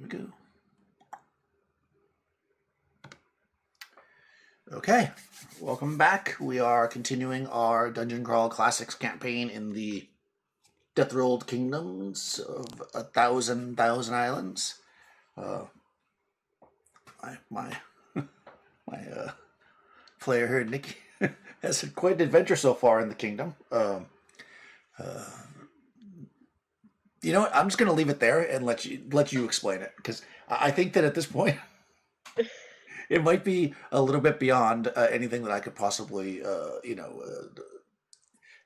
go. Okay, welcome back. We are continuing our Dungeon Crawl Classics campaign in the Death-Rolled Kingdoms of 1,000 Islands. My player here, Nikki, has had quite an adventure so far in the kingdom. You know what? I'm just going to leave it there and let you explain it, because I think that at this point it might be a little bit beyond anything that I could possibly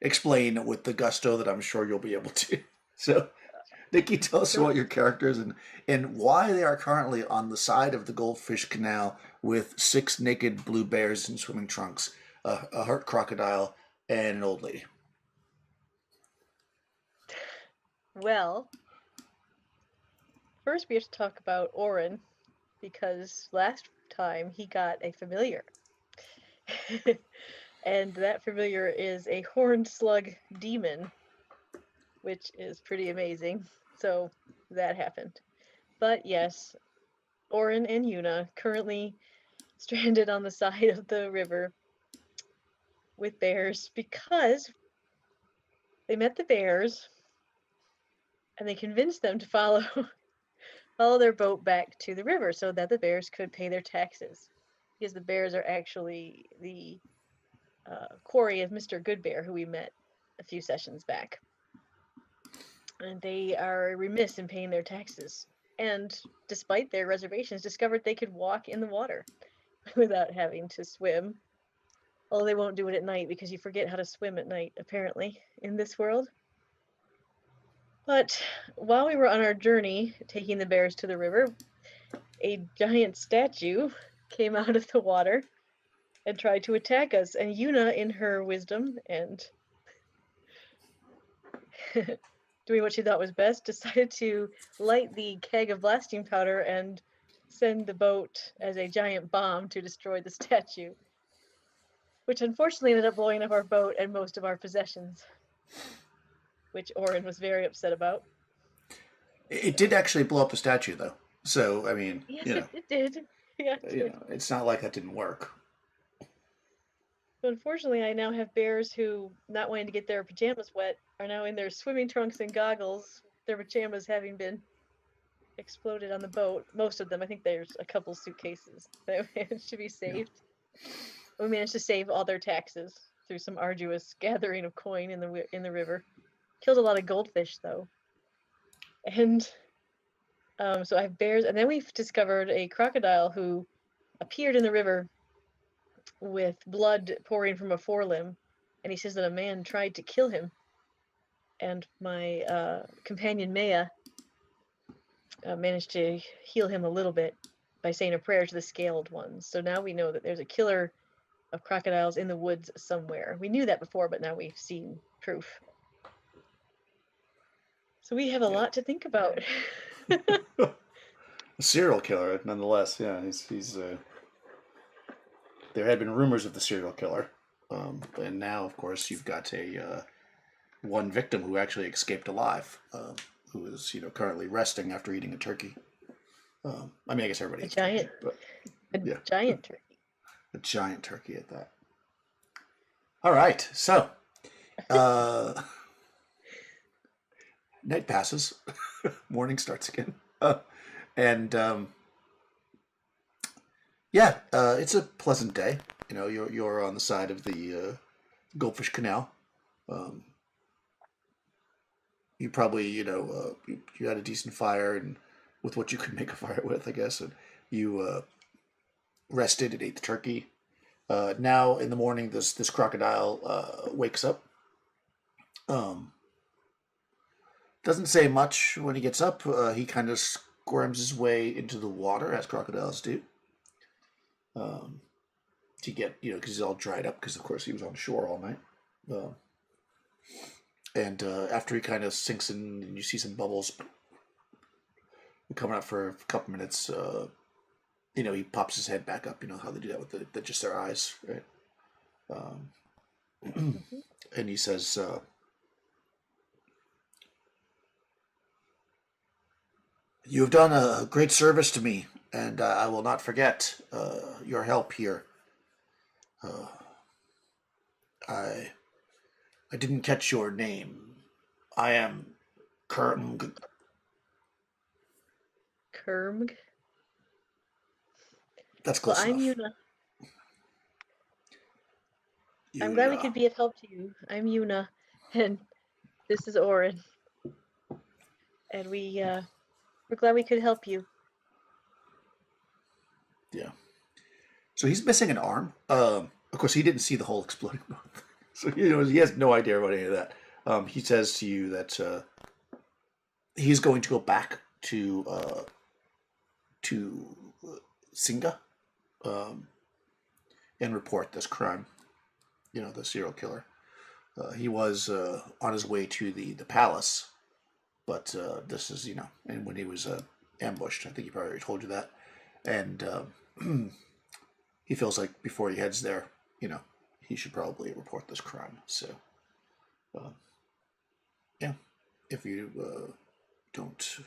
explain with the gusto that I'm sure you'll be able to. So, Nikki, tell us about your characters and why they are currently on the side of the Goldfish Canal with 6 naked blue bears in swimming trunks, a hurt crocodile, and an old lady. Well, first we have to talk about Orin, because last time he got a familiar. And that familiar is a horned slug demon, which is pretty amazing. So that happened. But yes, Orin and Yuna currently stranded on the side of the river with bears because they met the bears and they convinced them to follow their boat back to the river so that the bears could pay their taxes, because the bears are actually the quarry of Mr. Goodbear, who we met a few sessions back. And they are remiss in paying their taxes, and despite their reservations, discovered they could walk in the water without having to swim. Although they won't do it at night, because you forget how to swim at night, apparently, in this world. But while we were on our journey, taking the bears to the river, a giant statue came out of the water and tried to attack us. And Yuna, in her wisdom and doing what she thought was best, decided to light the keg of blasting powder and send the boat as a giant bomb to destroy the statue, which unfortunately ended up blowing up our boat and most of our possessions, which Orin was very upset about. It did actually blow up the statue, though. So, I mean, Yes, it did. Yeah, it did. It's not like that didn't work. So unfortunately, I now have bears who, not wanting to get their pajamas wet, are now in their swimming trunks and goggles, their pajamas having been exploded on the boat. Most of them. I think there's a couple suitcases that managed to be saved. Yeah. We managed to save all their taxes through some arduous gathering of coin in the river. Killed a lot of goldfish, though. And so I have bears, and then we've discovered a crocodile who appeared in the river with blood pouring from a forelimb, and he says that a man tried to kill him. And my companion Maya managed to heal him a little bit by saying a prayer to the scaled ones. So now we know that there's a killer of crocodiles in the woods somewhere. We knew that before, but now we've seen proof. So we have a lot to think about. A serial killer, nonetheless. Yeah, he's there had been rumors of the serial killer, and now, of course, you've got a one victim who actually escaped alive, who is currently resting after eating a turkey. I mean, I guess everybody eats turkey, but giant turkey. A giant turkey at that. All right, so night passes, morning starts again, and it's a pleasant day. You're on the side of the Goldfish Canal. You probably you had a decent fire and with what you could make a fire with, I guess, and you rested and ate the turkey. Now in the morning, this crocodile wakes up. Doesn't say much when he gets up. He kind of squirms his way into the water, as crocodiles do. To get, because he's all dried up, because of course he was on shore all night. And after he kind of sinks in, and you see some bubbles coming up for a couple minutes, he pops his head back up. You know how they do that with just their eyes, right? And he says, You have done a great service to me, and I will not forget your help here. Uh, I I didn't catch your name. I am Kurm. Kermg. That's Well, close I'm enough. Yuna. I'm glad You, we could be of help to you. I'm Yuna, and this is Orin, and we're glad we could help you. yeah. So he's missing an arm. Of course, he didn't see the whole exploding mouth, so he has no idea about any of that. He says to you that he's going to go back to Singa um, and report this crime. The serial killer. He was on his way to the palace, but this is and when he was ambushed, I think he probably already told you that, and he feels like before he heads there, he should probably report this crime. So, uh, yeah, if you don't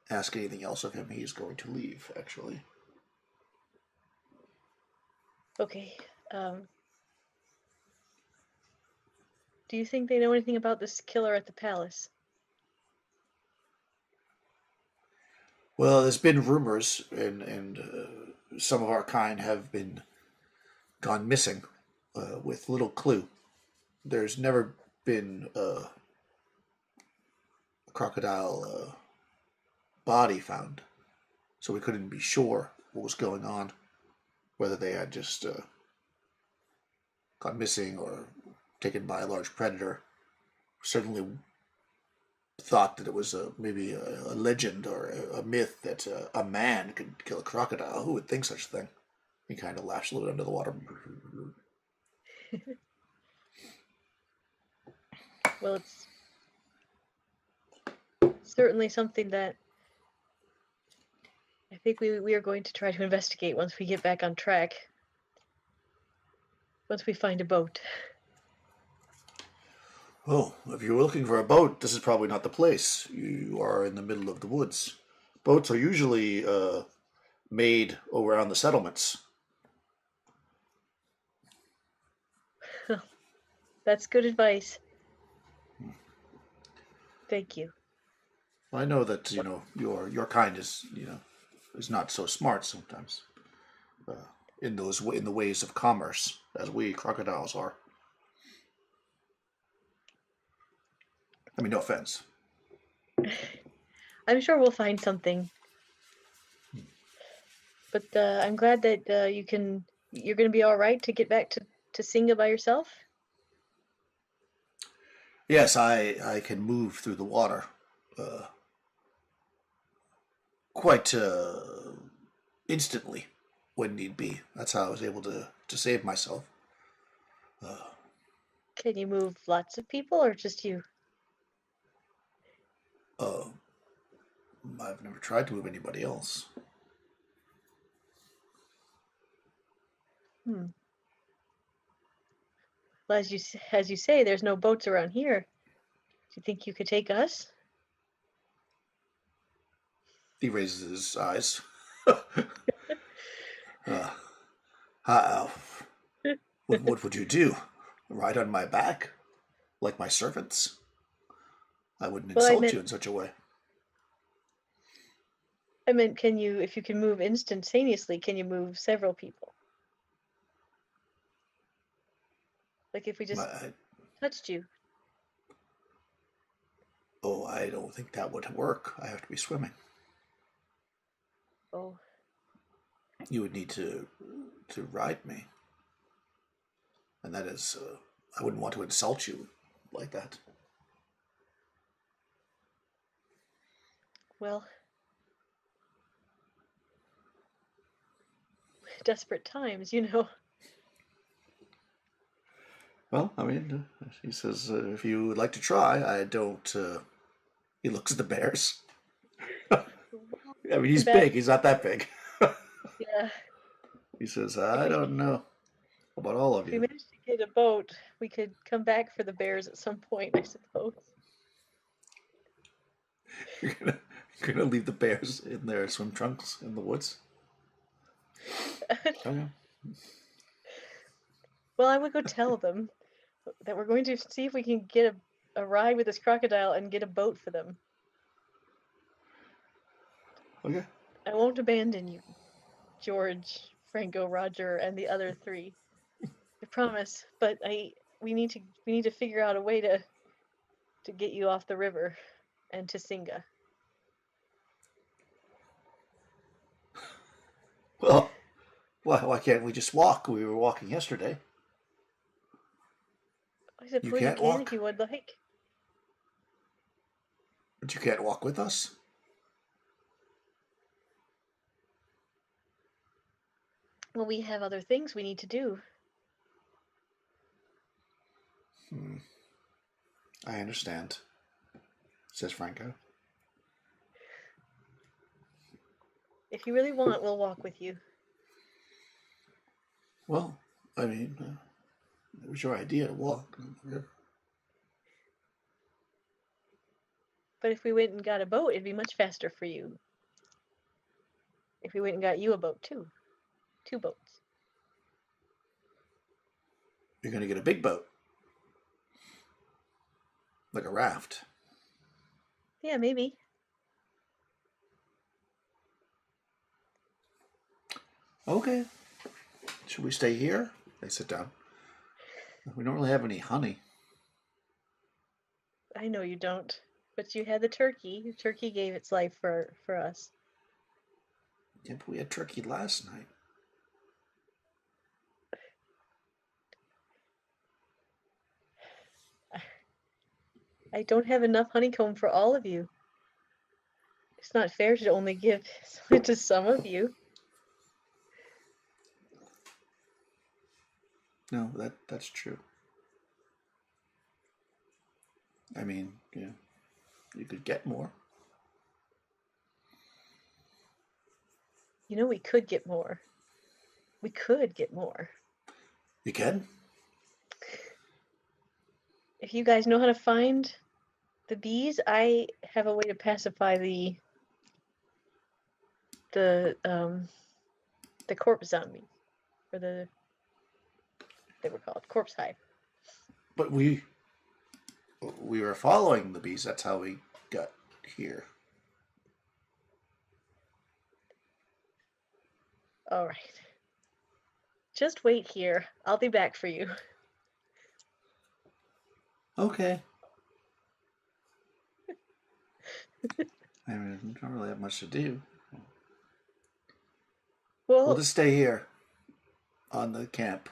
ask anything else of him, he's going to leave. Actually, Okay. Um, do you think they know anything about this killer at the palace? well, there's been rumors, and some of our kind have been gone missing with little clue. There's never been a crocodile body found, so we couldn't be sure what was going on, whether they had just gone missing or taken by a large predator. Certainly thought that it was maybe a legend or a myth that a man could kill a crocodile. Who would think such a thing? He kind of laughs a little bit under the water. Well, it's certainly something that I think we are going to try to investigate once we get back on track. Once we find a boat. Oh, if you're looking for a boat, this is probably not the place. You are in the middle of the woods. Boats are usually made around the settlements. That's good advice. Thank you. I know that your kind is not so smart sometimes uh, in the ways of commerce as we crocodiles are. I mean, no offense. I'm sure we'll find something. But I'm glad that you're going to be all right to get back to Singa by yourself. Yes, I can move through the water uh, quite instantly when need be. That's how I was able to save myself. Uh, Can you move lots of people or just you? uh, I've never tried to move anybody else. Hmm. Well, as you say, there's no boats around here. Do you think you could take us? He raises his eyes. uh, uh, what would you do? Ride on my back like my servants? I wouldn't Well, insult you in such a way. I meant, if you can move instantaneously, can you move several people? Like if we just I, touched you. oh, I don't think that would work. I have to be swimming. Oh, You would need to ride me, and that is, I wouldn't want to insult you like that. well, desperate times, you know. Well, I mean, he says, if you would like to try, I don't. He looks at the bears. I mean, he's Back, big. He's not that big. yeah. He says, If I we don't know about all of if we you. manage to get a boat, we could come back for the bears at some point, I suppose. You're gonna Gonna leave the bears in their swim trunks in the woods. Okay. Well, I would go tell them that we're going to see if we can get a ride with this crocodile and get a boat for them. Okay. I won't abandon you, George, Franco, Roger, and the other three. I promise. But we need to figure out a way to get you off the river and to Singa. Well, why can't we just walk? We were walking yesterday. I suppose You you can't can walk? if you would like. But you can't walk with us? Well, we have other things we need to do. I understand, says Franco. If you really want, we'll walk with you. Well, I mean, it was your idea to walk. But if we went and got a boat, it'd be much faster for you. If we went and got you a boat, too. 2 boats. You're going to get a big boat. Like a raft. Yeah, maybe. Okay. Should we stay here? They sit down. We don't really have any honey. I know you don't. But you had the turkey. The turkey gave its life for us. Yeah, but we had turkey last night. I don't have enough honeycomb for all of you. It's not fair to only give it to some of you. No, that's true. I mean, yeah, you could get more. You know, we could get more. We could get more. You can? If you guys know how to find the bees, I have a way to pacify the corpse zombie, or they were called corpse hive. But we were following the bees. That's how we got here. All right. Just wait here. I'll be back for you. Okay. I mean, we don't really have much to do. Well, We'll just stay here on the camp.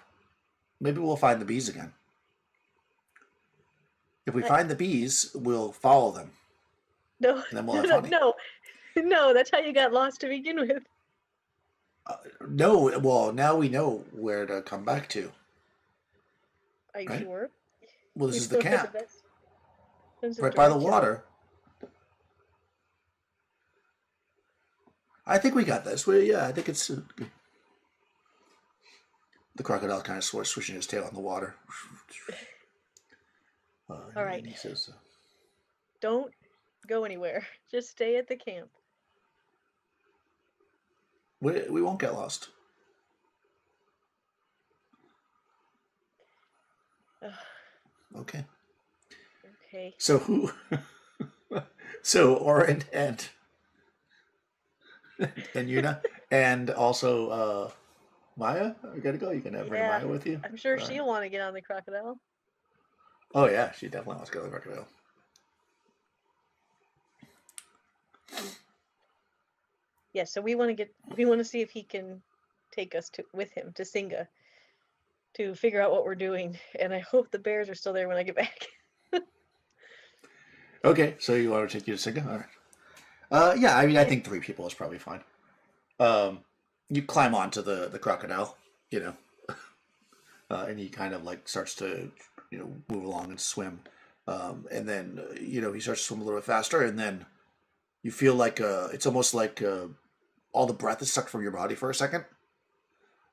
Maybe we'll find the bees again. If we find the bees, we'll follow them. no, And then we'll have honey. No, that's how you got lost to begin with. No, well, now we know where to come back to. Are you Right? sure? Well, this We is the still have camp. sense of Right by the direction. water. I think we got this. I think it's... The crocodile kind of swishing his tail on the water. All right. And he says, Don't go anywhere. Just stay at the camp. we won't get lost. Okay. Okay. So who... So Oren and Yuna, and also Maya are gonna go. You can bring Yeah, Maya with you. I'm sure All right. she'll want to get on the crocodile. Oh yeah, she definitely wants to go to the crocodile. Yeah, so we want to see if he can take us with him to Singa to figure out what we're doing. And I hope the bears are still there when I get back. Okay, so you want to take you to Singa? All right. Yeah, I mean, I think 3 people is probably fine. You climb onto the crocodile, and he kind of like starts to, move along and swim. And then, he starts to swim a little bit faster, and then you feel like it's almost like all the breath is sucked from your body for a second.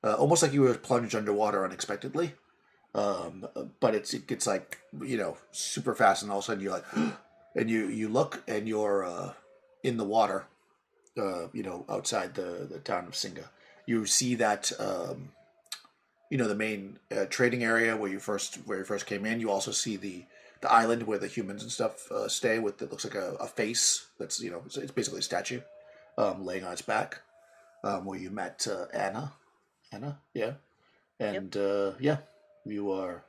Almost like you were plunged underwater unexpectedly. But it gets like, super fast, and all of a sudden you're like, and you look, and you're in the water, outside the town of Singa. You see that the main trading area where you first came in. You also see the island where the humans and stuff stay, with it looks like a face that's it's basically a statue laying on its back, where you met Anna, yeah, Yep. and yeah, you are.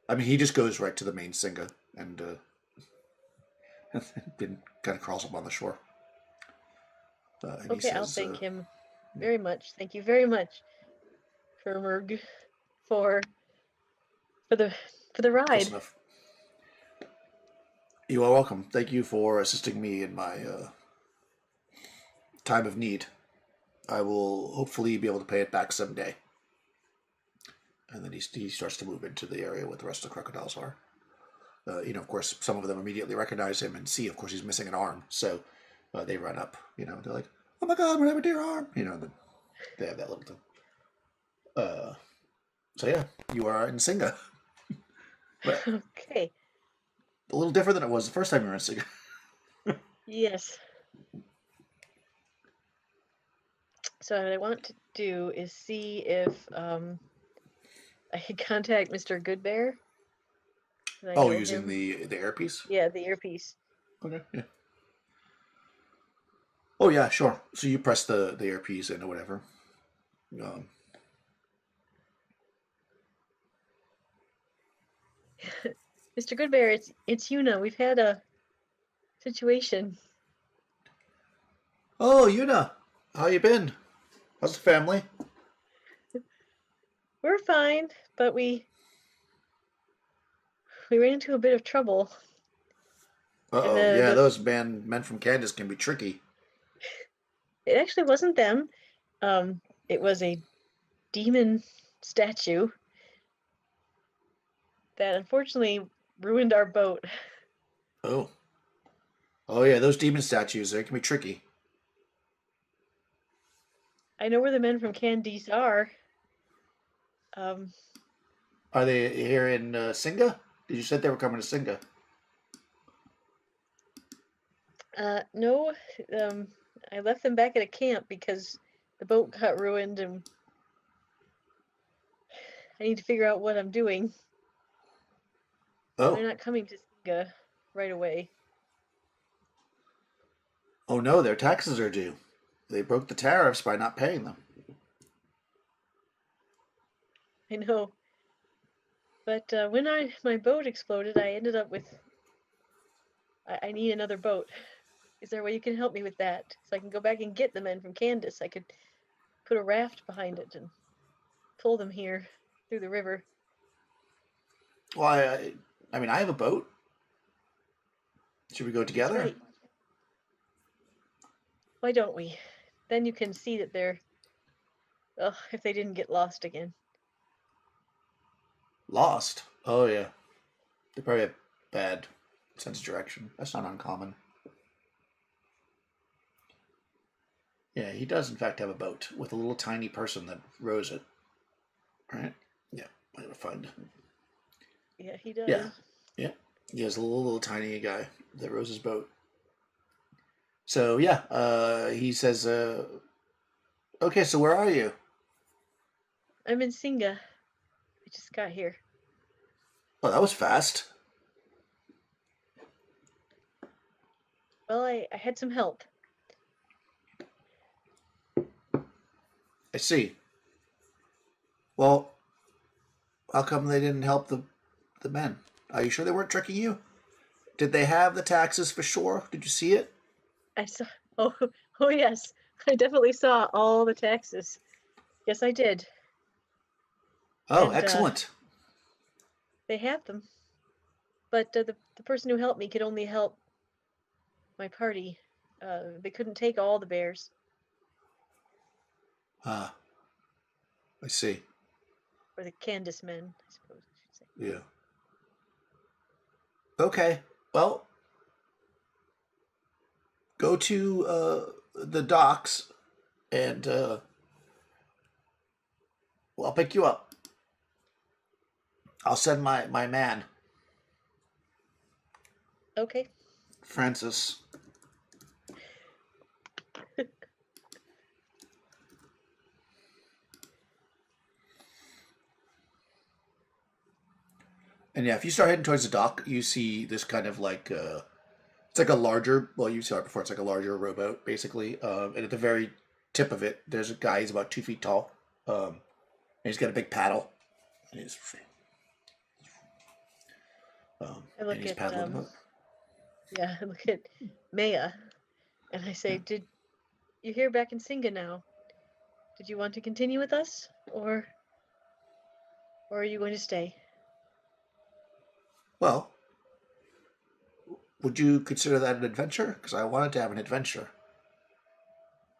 I mean, he just goes right to the main Singa and then kind of crawls up on the shore. And he Okay, I'll says, thank him very much. Thank you very much, Kermurg, for for the for the "Close ride. enough. You are welcome. Thank you for assisting me in my time of need. I will hopefully be able to pay it back someday." And then he starts to move into the area where the rest of the crocodiles are. Of course, some of them immediately recognize him and see, of course, he's missing an arm. So they run up. They're like, "Oh my God, we have a deer arm!" And they have that little thing. So yeah, you are in Singa, but Okay. a little different than it was the first time you were in Singa. Yes. So what I want to do is see if I can contact Mr. Goodbear. I Oh, know using him. the earpiece. Yeah, the earpiece. Okay. Yeah. Oh yeah, sure. So you press the earpiece in or whatever. Um, Mr. Goodbear, it's Yuna. We've had a situation. oh, Yuna, how you been? How's the family? We're fine, but we ran into a bit of trouble. Uh And oh, yeah, the those men from Candace can be tricky. it actually wasn't them. Um, it was a demon statue that unfortunately ruined our boat. Oh, oh yeah, those demon statues, they can be tricky. I know where the men from Candice are. Um, Are they here in Singa? Did you said they were coming to Singa? no, um, I left them back at a camp because the boat got ruined and I need to figure out what I'm doing. So they're Oh, not coming to Singa right away. oh no, their taxes are due. They broke the tariffs by not paying them. I know. But when my boat exploded, I ended up with I need another boat. Is there a way you can help me with that? So I can go back and get the men from Candace. I could put a raft behind it and pull them here through the river. Well, I mean, I have a boat. Should we go That's together? right. Why don't we? Then you can see that they're, ugh, if they didn't get lost again. Lost. Oh yeah, they probably have bad sense of direction. That's not uncommon. Yeah, he does in fact have a boat with a little tiny person that rows it. Right? Yeah, I gotta find. Yeah, he Yeah, does. yeah. He has a little tiny guy that rows his boat. So yeah, he says, "Okay, so where are you?" I'm in Singa. I just got here. Oh, that was fast. Well, I had some help. I see. Well, how come they didn't help the men? Are you sure they weren't tricking you? Did they have the taxes for sure? Did you see it? I saw, oh, oh yes, I definitely saw all the taxes. Yes, I did. Oh, And excellent. they have them. But the person who helped me could only help my party. They couldn't take all the bears, Ah, I see. or the Candace men, I suppose I should say. Yeah. Okay. Well, go to the docks and well, I'll pick you up. I'll send my man, Okay. Francis. And yeah, if you start heading towards the dock, you see this kind of like it's like a larger. Well, you saw it before. It's like a larger rowboat, basically. And at the very tip of it, there's a guy. He's about 2 feet tall. And he's got a big paddle. And I and look he's at paddling the boat. yeah, I look at Maya, and I say, Yeah. "Did you're here back in Singa now? Did you want to continue with us, or are you going to stay?" Well, would you consider that an adventure? Because I wanted to have an adventure.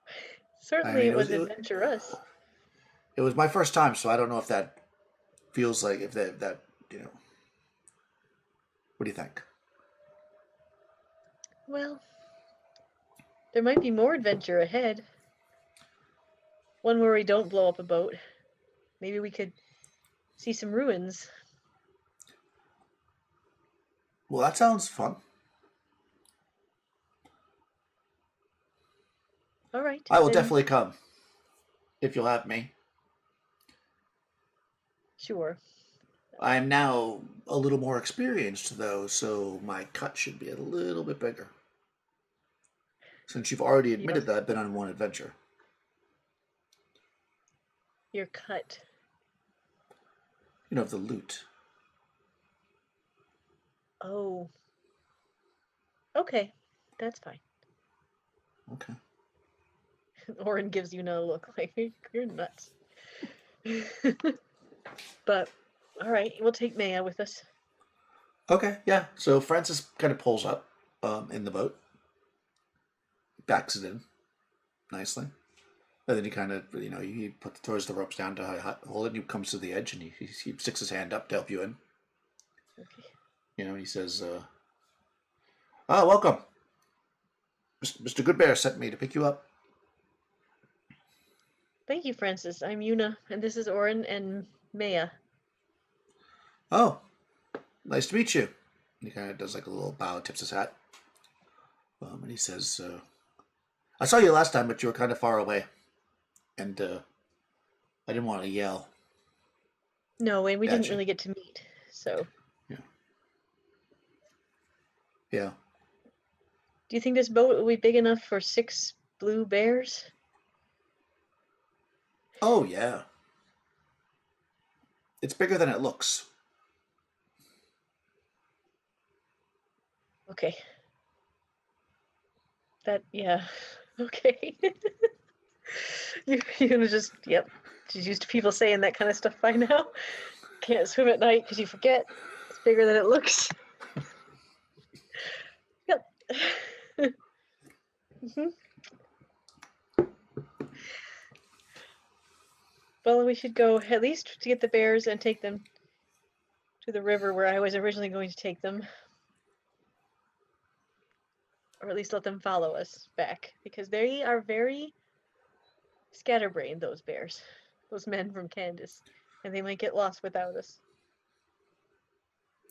I Certainly, mean, it was adventurous. it was my first time, so I don't know if that feels like if that you know. What do you think? Well, there might be more adventure ahead. One where we don't blow up a boat. Maybe we could see some ruins. Well, that sounds fun. All right, I will then definitely come if you'll have me. sure. I am now a little more experienced, though, so my cut should be a little bit bigger. Since you've already You don't. admitted that I've been on one adventure. You're cut. You know, of the loot. Oh, okay, that's fine. Okay. Orin gives you no look like you're nuts. But all right, we'll take Maya with us. Okay, yeah. So Francis kind of pulls up in the boat, backs it in nicely. And then he kind of, he throws the ropes down to hold it. And he comes to the edge and he sticks his hand up to help you in. Okay. He says, welcome. Mr. Goodbear sent me to pick you up. Thank you, Francis. I'm Yuna, and this is Orin and Maya. Oh, nice to meet you. And he kind of does like a little bow, tips his hat. And he says, I saw you last time, but you were kind of far away. And I didn't want to yell. No, and we didn't Gotcha. really get to meet, so. Yeah. Yeah. Do you think this boat will be big enough for 6 blue bears? Oh, yeah. It's bigger than it looks. Okay. Yeah. Okay. You're gonna just, yep. She's used to people saying that kind of stuff by now. Can't swim at night because you forget. It's bigger than it looks. Yep. Mm-hmm. Well, we should go at least to get the bears and take them to the river where I was originally going to take them. Or at least let them follow us back. Because they are very scatterbrained, those bears. Those men from Candace. And they might get lost without us.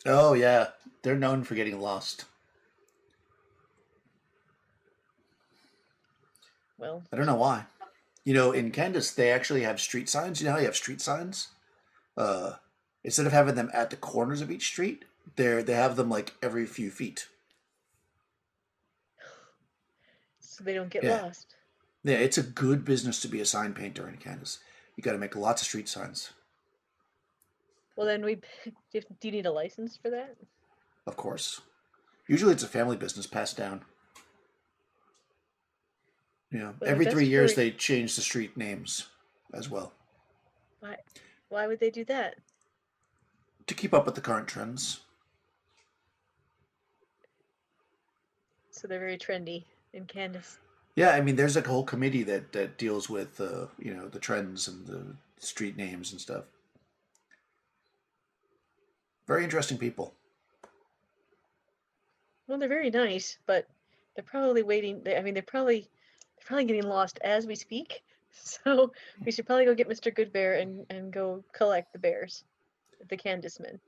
Oh, yeah. They're known for getting lost. Well, I don't know why. In Candace, they actually have street signs. You know how you have street signs? Uh, Instead of having them at the corners of each street, they have them like every few feet. so they don't get Yeah. lost. Yeah, it's a good business to be a sign painter in Candace. You got to make lots of street signs, Well, then do you need a license for that? of course. Usually it's a family business passed down. Well, Every that's 3 years very. they change the street names as well Why, why would they do that? to keep up with the current trends. So they're very trendy in Candace. Yeah, I mean, there's a whole committee that deals with the trends and the street names and stuff. Very interesting people. Well, they're very nice, but they're probably waiting. I mean, they're probably getting lost as we speak. So we should probably go get Mr. Goodbear and go collect the bears, the Candace men.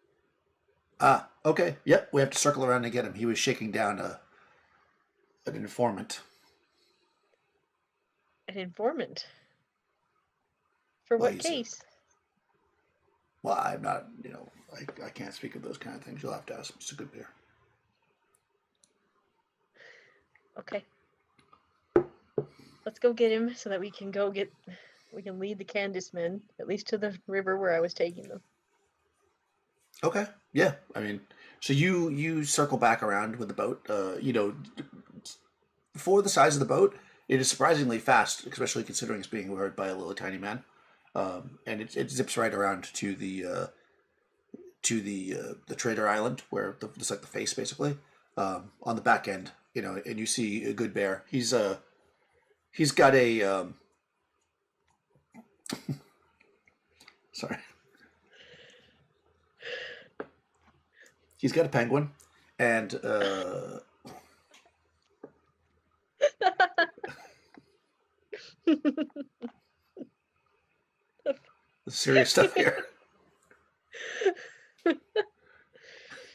Ah, okay. Yep, we have to circle around and get him. He was shaking down an informant. An informant. For Well, what he's case? Well, I'm not, I can't speak of those kind of things. You'll have to ask. It's a good beer. Okay. Let's go get him so that we can lead the Candice men, at least to the river where I was taking them. Okay. Yeah. I mean, so you circle back around with the boat. For the size of the boat, it is surprisingly fast, especially considering it's being rowed by a little tiny man. And it zips right around to the trader island where it's like the face basically. On the back end, and you see a good bear. He's got a sorry. He's got a penguin, and serious stuff here.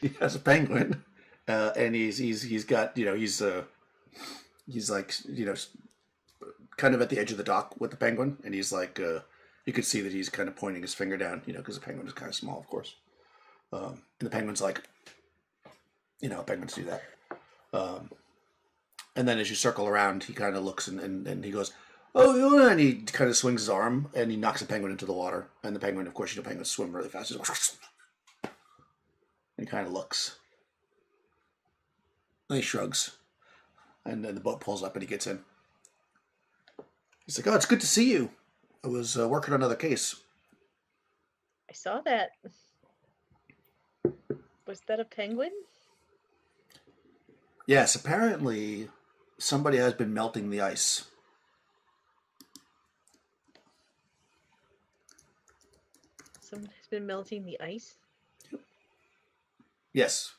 He has a penguin, and he's got he's like kind of at the edge of the dock with the penguin, and he's like you could see that he's kind of pointing his finger down, because the penguin is kind of small, of course, and the penguin's like, penguins do that. And then as you circle around, he kind of looks and he goes, "Oh," and he kind of swings his arm and he knocks the penguin into the water. And the penguin, of course, penguins swim really fast. And he kind of looks. And he shrugs. And then the boat pulls up and he gets in. He's like, "Oh, it's good to see you. I was working on another case." I saw that. Was that a penguin? Yes, apparently somebody has been melting the ice. Someone has been melting the ice? Yes.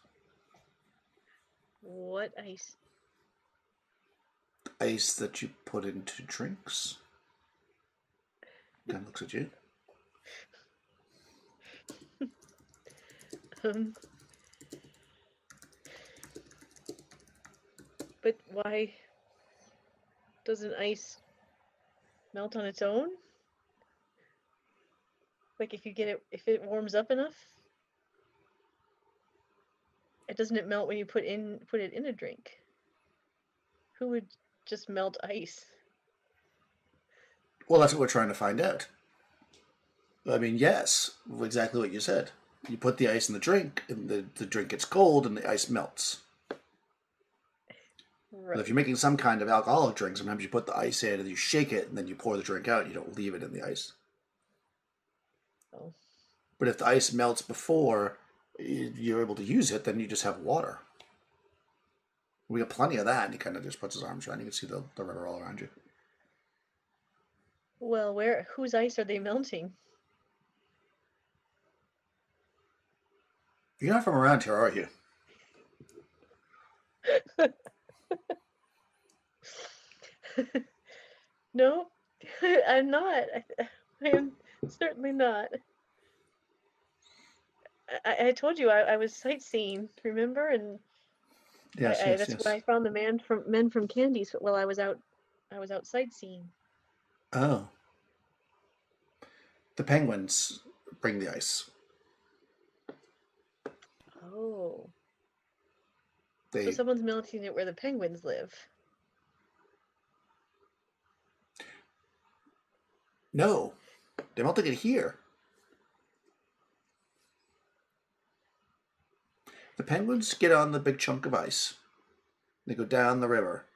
What ice? Ice that you put into drinks. Kind of looks at you. But why doesn't ice melt on its own? Like if it warms up enough? Doesn't it melt when you put it in a drink? Who would just melt ice? Well, that's what we're trying to find out. I mean, yes, exactly what you said. You put the ice in the drink, and the drink gets cold, and the ice melts. Right. But if you're making some kind of alcoholic drink, sometimes you put the ice in, and you shake it, and then you pour the drink out. You don't leave it in the ice. Oh. But if the ice melts before you're able to use it, then you just have water. We got plenty of that, and he kind of just puts his arms around. You can see the river all around you. Well, whose ice are they melting? You're not from around here, are you? No, I'm not. I am certainly not. I told you I was sightseeing, remember? And Yes, that's where I found the men from Candies while I was out sightseeing. Oh. The penguins bring the ice. Oh. So someone's melting it where the penguins live. No, they're melting it here. The penguins get on the big chunk of ice. They go down the river.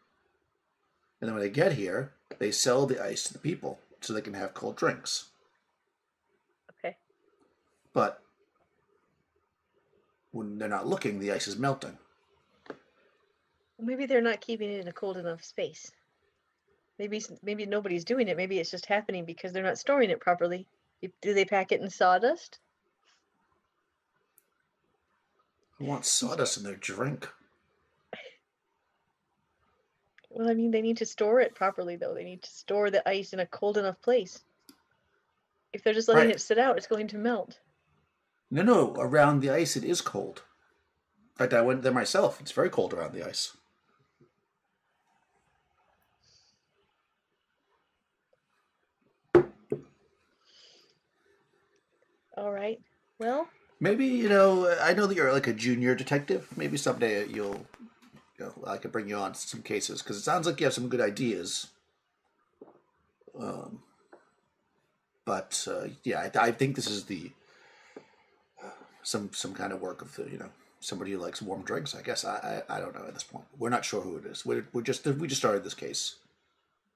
And then when they get here, they sell the ice to the people so they can have cold drinks. Okay. But when they're not looking, the ice is melting. Maybe they're not keeping it in a cold enough space. Maybe nobody's doing it. Maybe it's just happening because they're not storing it properly. Do they pack it in sawdust? Who wants sawdust in their drink? Well, I mean, they need to store it properly, though. They need to store the ice in a cold enough place. If they're just letting it sit out, it's going to melt. No, around the ice it is cold. In fact, I went there myself. It's very cold around the ice. All right. Well, Maybe, I know that you're like a junior detective. Maybe someday I could bring you on to some cases because it sounds like you have some good ideas. Um, but yeah, I think this is the some kind of work of the somebody who likes warm drinks. I guess I don't know at this point. We're not sure who it is. We just started this case.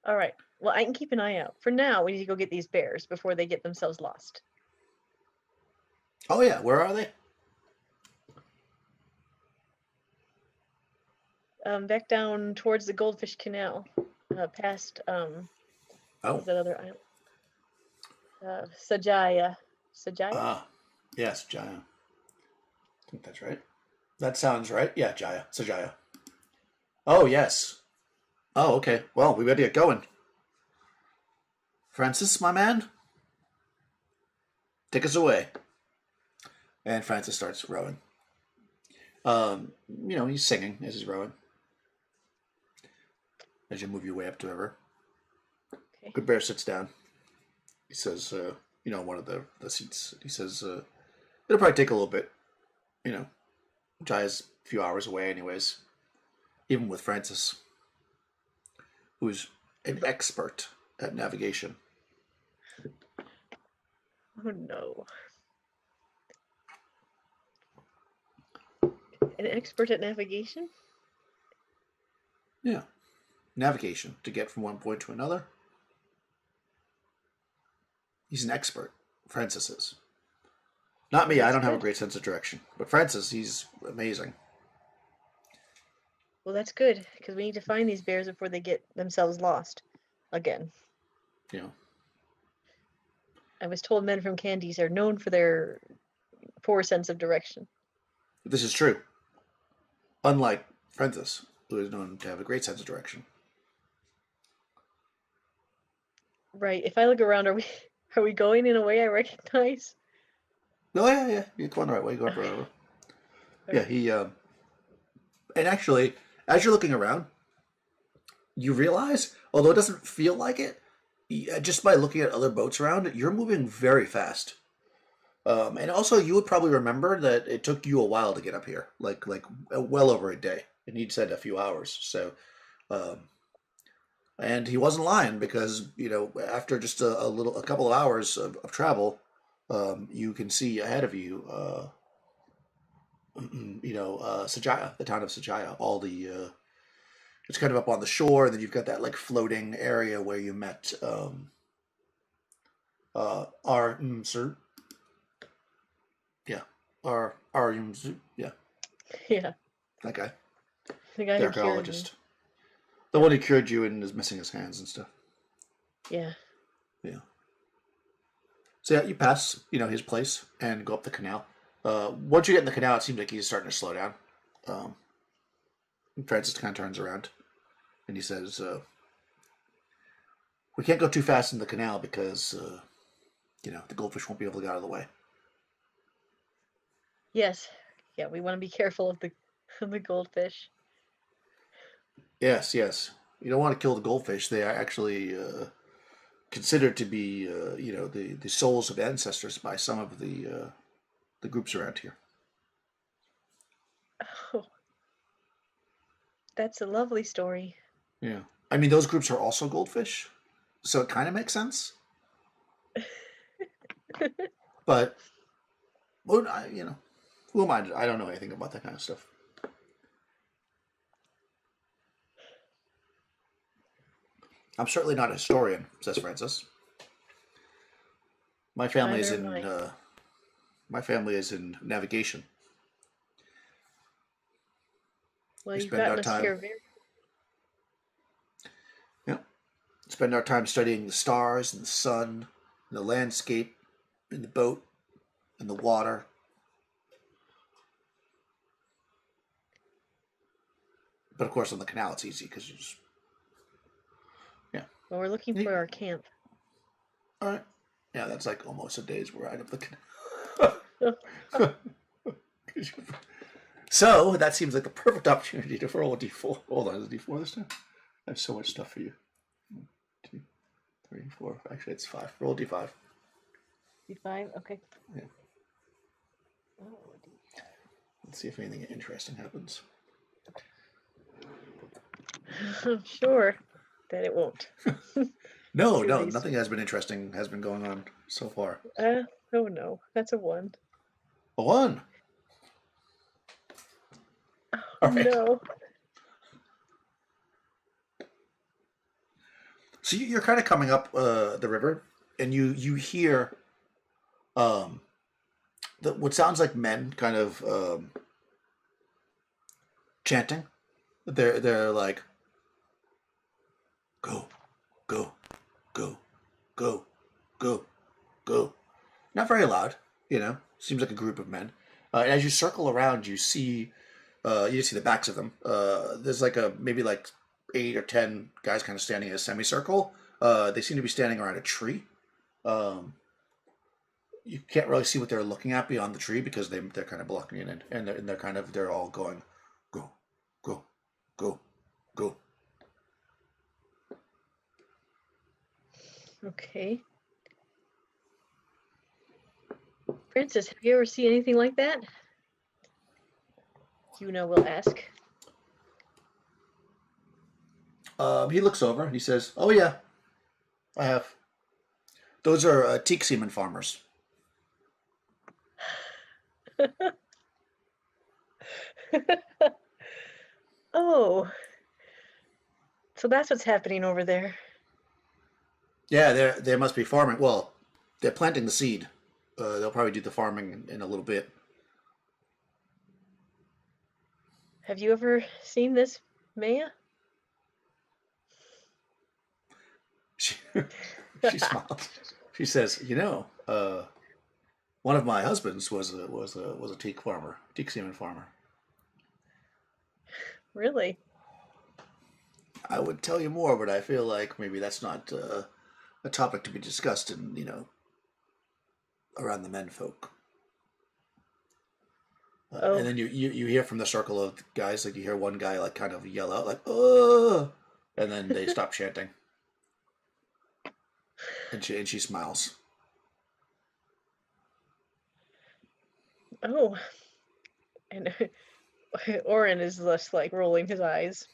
all right. Well, I can keep an eye out. For now, we need to go get these bears before they get themselves lost. Oh yeah, where are they? Back down towards the Goldfish Canal, past Oh, what's that other island? Sajaya. Sajaya? ah, yes, Jaya. I think that's right. That sounds right. Yeah, Jaya, Sajaya. Oh yes. Oh okay. Well, we better get going. Francis, my man, take us away. And Francis starts rowing. He's singing as he's rowing. As you move your way up to the river. Okay. Good Bear sits down. He says, one of the seats. He says, it'll probably take a little bit. Jaya's a few hours away anyways. Even with Francis, who's an expert at navigation. Oh no. An expert at navigation? Yeah. Navigation to get from one point to another. He's an expert. Francis is. Not me, I don't have a great sense of direction. But Francis, he's amazing. Well, that's good, because we need to find these bears before they get themselves lost again. I was told men from Candies are known for their poor sense of direction. This is true. Unlike Francis, who is known to have a great sense of direction. Right. If I look around, are we going in a way I recognize? No, yeah. You're going the right way. You're going the right way. Yeah, he and actually, as you're looking around, you realize, although it doesn't feel like it, just by looking at other boats around, you're moving very fast. And also, you would probably remember that it took you a while to get up here, like well over a day, and he'd said a few hours. So, and he wasn't lying because after just a couple of hours of travel, you can see ahead of you, Sajaya, the town of Sajaya, all the it's kind of up on the shore, and then you've got that like floating area where you met Sir. Yeah. Yeah. Yeah. That guy. The guy The who cured me. archaeologist. The one who cured you and is missing his hands and stuff. Yeah. Yeah. So yeah, you pass, his place and go up the canal. Once you get in the canal, it seems like he's starting to slow down. Francis kind of turns around and he says, we can't go too fast in the canal because, the goldfish won't be able to get out of the way. Yes. Yeah, we want to be careful of the goldfish. Yes. You don't want to kill the goldfish. They are actually considered to be, the souls of ancestors by some of the groups around here. Oh, that's a lovely story. Yeah. I mean, those groups are also goldfish, so it kind of makes sense. But, well, who am I? I don't know anything about that kind of stuff. I'm certainly not a historian, says Francis. My family is in navigation. Well, you've gotten us here very. Yeah, spend our time studying the stars and the sun, and the landscape, and the boat, and the water. But of course, on the canal, it's easy because you just. Yeah. Well, we're looking for our camp. All right. Yeah, that's like almost a day's ride up the canal. So that seems like the perfect opportunity to roll a d4. Hold on, is it d4 this time? I have so much stuff for you. 1, 2, 3, 4. Actually, it's 5. Roll a d5. D5? Okay. Yeah. Let's see if anything interesting happens. I'm sure that it won't. No, Through no, these. nothing has been interesting has been going on so far. Oh no, that's a 1. A 1. Oh All right. no. So you're kind of coming up the river, and you hear what sounds like men kind of chanting. They're like, go, go, go, go, go, go. Not very loud, you know. Seems like a group of men. And as you circle around, you see the backs of them. There's like maybe like 8 or 10 guys kind of standing in a semicircle. They seem to be standing around a tree. Um, you can't really see what they're looking at beyond the tree because they're kind of blocking it in, and they're all going, go, go, go, go. Okay. Princess, have you ever seen anything like that? Juno will ask. He looks over and he says, "Oh yeah, I have. Those are teak semen farmers." Oh, so that's what's happening over there. Yeah, they must be farming. Well, they're planting the seed. They'll probably do the farming in a little bit. Have you ever seen this, Maya? She smiles. She says, one of my husbands was a teak farmer, teak semen farmer. Really? I would tell you more, but I feel like maybe that's not a topic to be discussed in around the men folk. Oh, And then you hear from the circle of guys, like you hear one guy like kind of yell out like "oh," and then they stop chanting, and she smiles. oh. And Orin is just like rolling his eyes.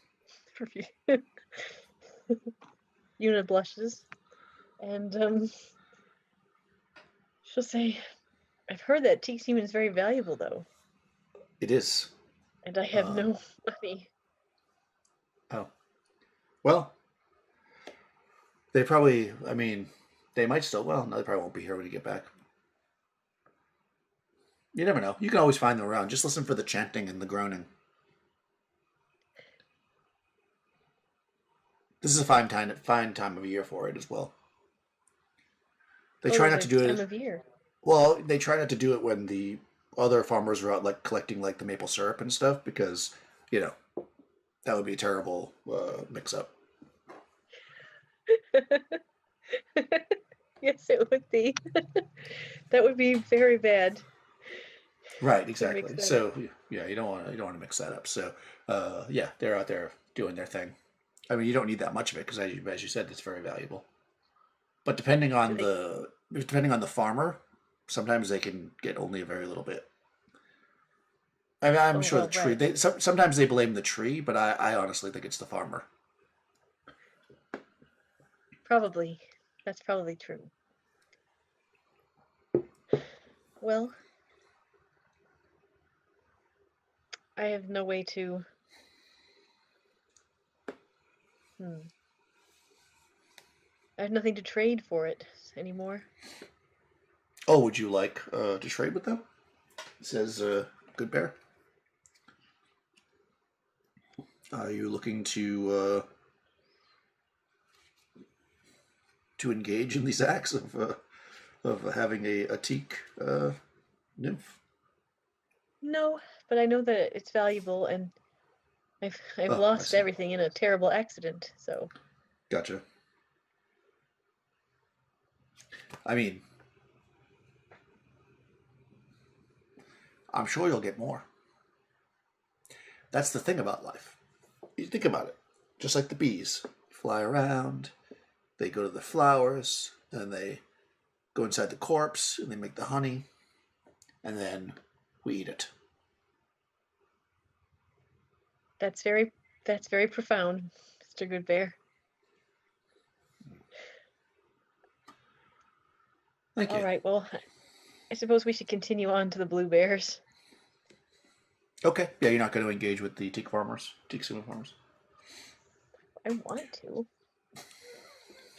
Una blushes. And she'll say, I've heard that teak semen is very valuable, though. It is. And I have no money. Oh, well, they probably. I mean, they might still. Well, no, they probably won't be here when you get back. You never know. You can always find them around. Just listen for the chanting and the groaning. This is a fine time of year for it as well. They try There's not a to do time it. of year. Well, they try not to do it when the other farmers are out like collecting like the maple syrup and stuff because you know that would be a terrible mix up. Yes, it would be. That would be very bad Right, to mix exactly. that up. So yeah, you don't want to mix that up. So yeah, they're out there doing their thing. I mean, you don't need that much of it because as you said, it's very valuable. But Do they? depending on the farmer, sometimes they can get only a very little bit. I mean, I'm Oh, sure the well, tree. right. Sometimes they blame the tree, but I honestly think it's the farmer. Probably. That's probably true. Well, I have no way to. Hmm. I have nothing to trade for it anymore. Oh, would you like to trade with them? Says Good Bear. Are you looking to engage in these acts of having a teak nymph? No, but I know that it's valuable, and I've Oh, I lost see. everything in a terrible accident. So Gotcha. I mean, I'm sure you'll get more. That's the thing about life. You think about it. Just like the bees fly around, they go to the flowers, and they go inside the corpse, and they make the honey, and then we eat it. That's very profound, Mr. Good Bear. Thank All you. right, well, I suppose we should continue on to the blue bears. Okay. Yeah, you're not going to engage with the teak sumo farmers. I want to.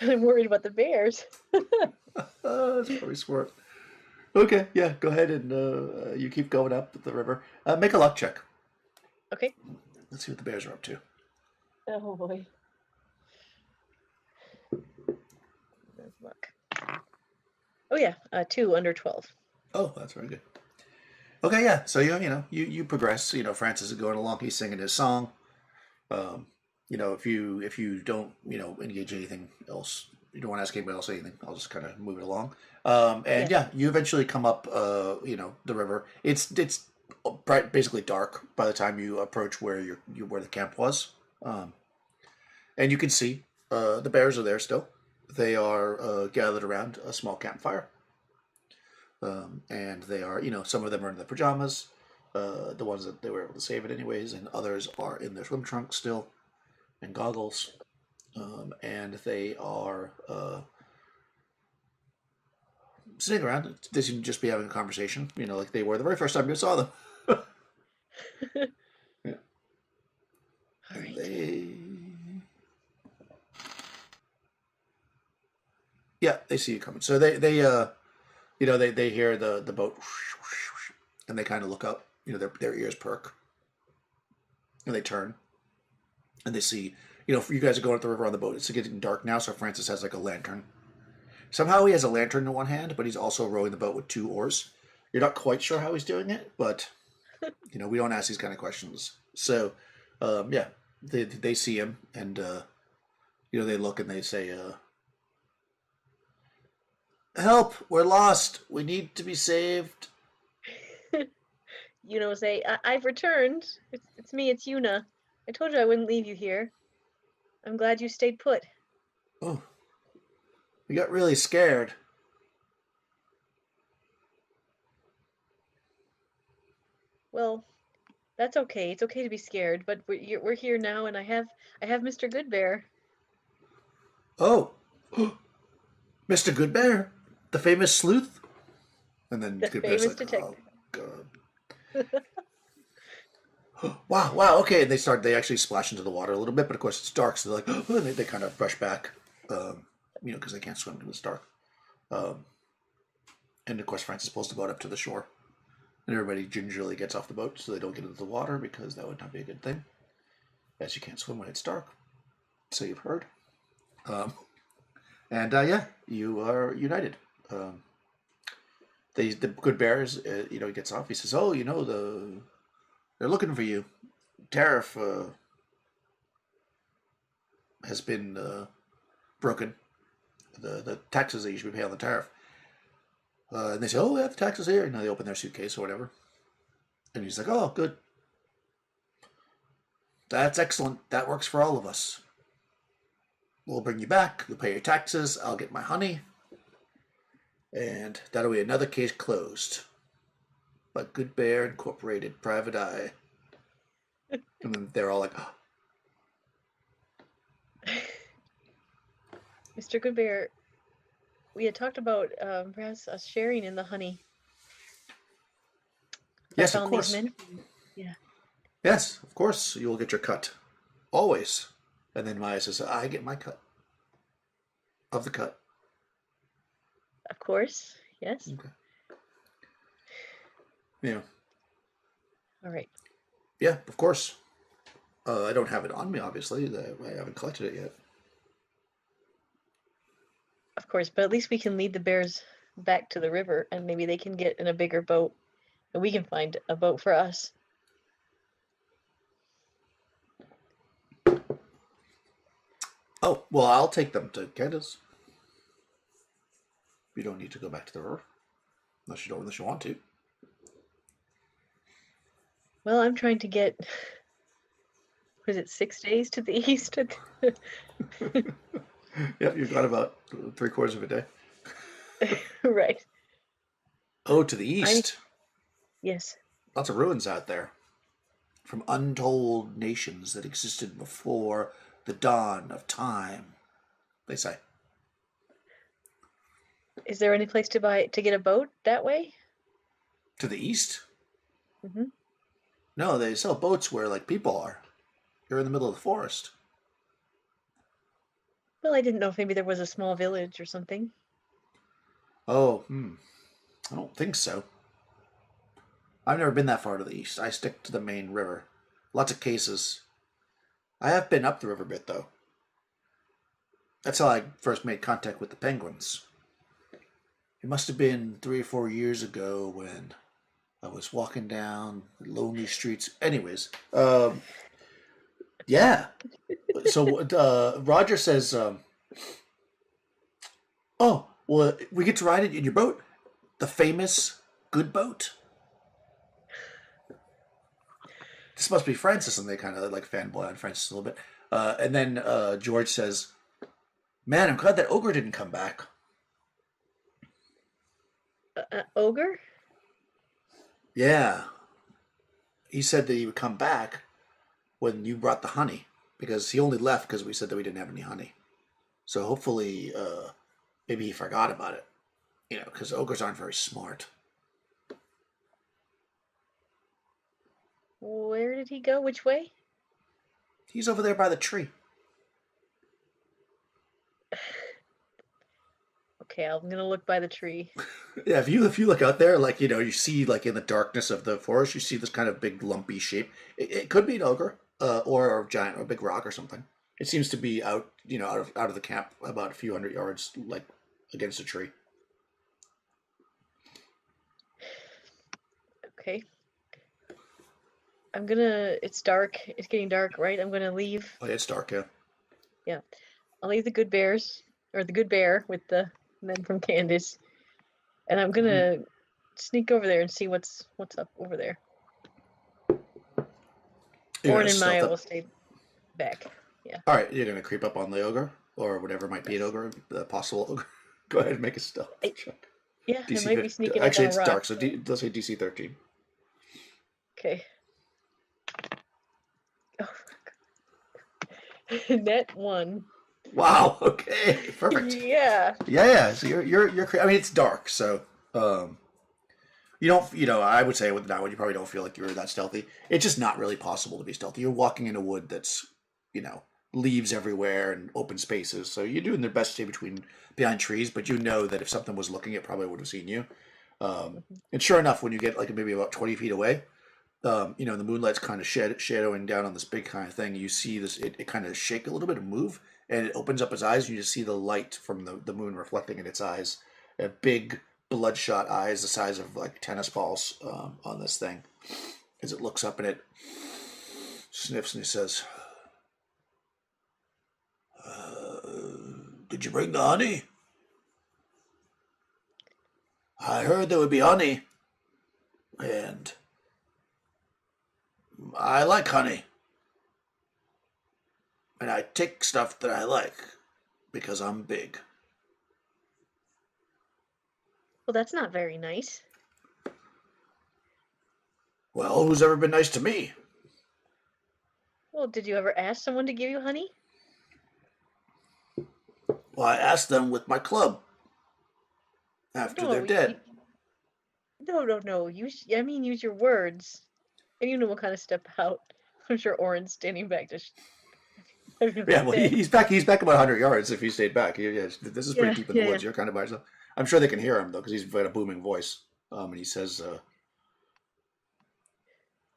I'm worried about the bears. That's probably smart. Okay, yeah, go ahead and you keep going up the river. Make a luck check. Okay. Let's see what the bears are up to. Oh boy. Let's look. Oh yeah, 2 under 12. Oh, that's very good. Okay, yeah. So you progress. Francis is going along. He's singing his song. Um, if you don't engage anything else, you don't want to ask anybody else anything. I'll just kind of move it along. And Yeah. yeah, you eventually come up. The river. It's basically dark by the time you approach where the camp was. And you can see the bears are there still. They are gathered around a small campfire. And they are, some of them are in their pajamas, the ones that they were able to save it anyways, and others are in their swim trunks still, and goggles, and they are sitting around. They seem to just be having a conversation, like they were the very first time you saw them. Yeah. All And right. they see you coming. So they hear the boat, and they kind of look up. Their ears perk, and they turn, and they see. You guys are going up the river on the boat. It's getting dark now, so Francis has like a lantern. Somehow he has a lantern in one hand, but he's also rowing the boat with 2 oars. You're not quite sure how he's doing it, but we don't ask these kind of questions. So, yeah, they see him, and they look and they say, "Help! We're lost. We need to be saved." Say, I've returned. It's me, it's Yuna. I told you I wouldn't leave you here. I'm glad you stayed put. Oh, we got really scared. Well, that's okay. It's okay to be scared, but we're here now, and I have Mr. Good Bear. Oh, Mr. Goodbear, the famous sleuth. And then The Goodbear's famous like, "Oh detective. God." Wow, okay. And they actually splash into the water a little bit, but of course it's dark, so they're like, oh, and they kind of brush back, because they can't swim because it's dark. Um, and of course Francis pulls the boat up to the shore, and everybody gingerly gets off the boat so they don't get into the water because that would not be a good thing, as you can't swim when it's dark. So you've heard. Um, and yeah, you are united. The good bears, he gets off. He says, "Oh, they're looking for you. Tariff has been broken. The taxes that you should be paying on the tariff." And they say, "Oh, we have the taxes here." They open their suitcase or whatever. And he's like, "Oh, good. That's excellent. That works for all of us. We'll bring you back. You'll pay your taxes. I'll get my honey. And that'll be another case closed. By Good Bear Incorporated, Private Eye." And then they're all like, oh. Mr. Good Bear, we had talked about perhaps us sharing in the honey. Yes, I of found these course. men. Yeah. Yes, of course. You will get your cut. Always. And then Maya says, "I get my cut of the cut." Of course. Yes. Okay. Yeah. All right. Yeah, of course. I don't have it on me, obviously. I haven't collected it yet. Of course, but at least we can lead the bears back to the river, and maybe they can get in a bigger boat, and we can find a boat for us. Oh, well, I'll take them to Candace. You don't need to go back to the river. Unless you want to. Well, I'm trying to get, was it 6 days to the east? Yep, you've got about 3/4 of a day. Right. Oh, to the east. Yes. Lots of ruins out there. from untold nations that existed before the dawn of time, they say. Is there any place to get a boat that way? To the east? Mm-hmm. No, they sell boats where like people are. You're in the middle of the forest. Well, I didn't know if maybe there was a small village or something. Oh, I don't think so. I've never been that far to the east. I stick to the main river. Lots of cases. I have been up the river bit, though. That's how I first made contact with the penguins. It must have been 3 or 4 years ago when I was walking down the lonely streets. Anyways, yeah. So Roger says, "Oh, well, we get to ride it in your boat, the famous good boat." This must be Francis, and they kind of like fanboy on Francis a little bit. And then George says, "Man, I'm glad that ogre didn't come back." Ogre? Yeah, he said that he would come back when you brought the honey because he only left because we said that we didn't have any honey. So hopefully, maybe he forgot about it. You know, because ogres aren't very smart. Where did he go? Which way? He's over there by the tree. Okay, I'm gonna look by the tree. Yeah, if you look out there, like you see like in the darkness of the forest, you see this kind of big lumpy shape. It could be an ogre, or a giant, or a big rock, or something. It seems to be out, out of the camp about a few hundred yards, like against a tree. Okay. It's dark. It's getting dark, right? I'm gonna leave. Oh, yeah, it's dark, yeah. Yeah. I'll leave the good bears, or the good bear with the men from Candace. And I'm gonna sneak over there and see what's up over there. Orin and Maya will stay back. Yeah. All right, you're gonna creep up on the ogre or whatever might be an ogre, the possible ogre. Go ahead and make a stealth check. Yeah, DC it might be sneaking Actually, up on it's a rock. dark, so let's say DC 13. Okay. Oh, net 1. Wow. Okay. Perfect. Yeah. Yeah. So you're. I mean, it's dark, so you don't. I would say with that one, you probably don't feel like you're that stealthy. It's just not really possible to be stealthy. You're walking in a wood that's, leaves everywhere and open spaces. So you're doing the best to stay behind trees, but you know that if something was looking, it probably would have seen you. And sure enough, when you get like maybe about 20 feet away, the moonlight's kind of shadowing down on this big kind of thing. You see this, it kind of shake a little bit and move, and it opens up its eyes. And you just see the light from the moon reflecting in its eyes. Big bloodshot eyes the size of like tennis balls on this thing. As it looks up and it sniffs and he says, "Did you bring the honey? I heard there would be honey, and I like honey. And I take stuff that I like because I'm big." Well, that's not very nice. Well, who's ever been nice to me? Well, did you ever ask someone to give you honey? Well, I asked them with my club after they're dead. No. Use your words. And we'll kind of step out. I'm sure Orin's standing back just. Yeah, well, he's back. He's back about 100 yards if he stayed back. This is pretty deep in the woods. You're kind of by yourself. I'm sure they can hear him though, because he's got a booming voice. And he says,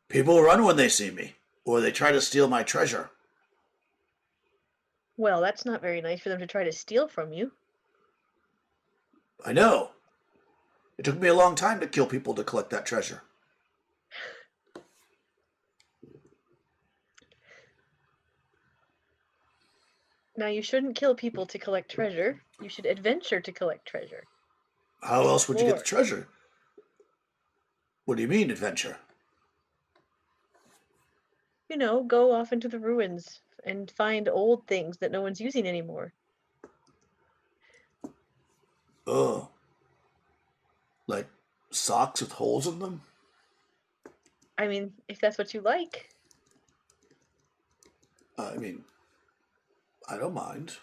"People run when they see me, or they try to steal my treasure." Well, that's not very nice for them to try to steal from you. I know. It took me a long time to kill people to collect that treasure. Now, you shouldn't kill people to collect treasure. You should adventure to collect treasure. How else would you get the treasure? What do you mean, adventure? Go off into the ruins and find old things that no one's using anymore. Oh. Like socks with holes in them? I mean, if that's what you like. I mean, I don't mind.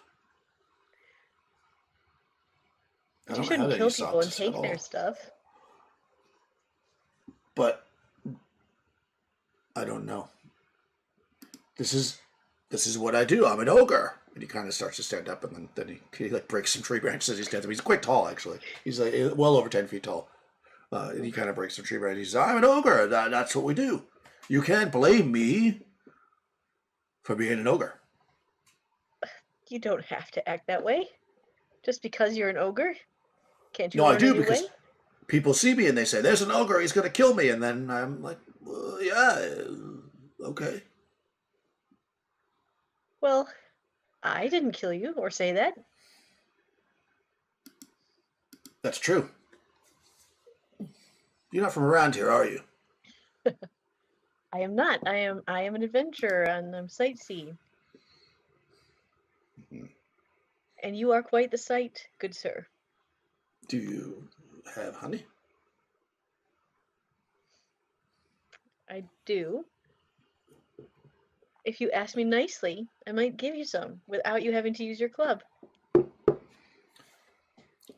I But you don't have shouldn't any kill people and socks at take their all. stuff. But I don't know. This is what I do. I'm an ogre. And he kind of starts to stand up, and then he like breaks some tree branches as he stands up. He's quite tall, actually. He's like well over 10 feet tall. And he kind of breaks some tree branches. He says, "I'm an ogre. That's what we do. You can't blame me for being an ogre." You don't have to act that way. Just because you're an ogre, can't you No, I learn a do new because way? people see me and they say, "There's an ogre. He's going to kill me." And then I'm like, well, "Yeah, okay." Well, I didn't kill you or say that. That's true. You're not from around here, are you? I am not. I am an adventurer and I'm sightseeing. Mhm. And you are quite the sight, good sir. Do you have honey? I do. If you ask me nicely, I might give you some without you having to use your club.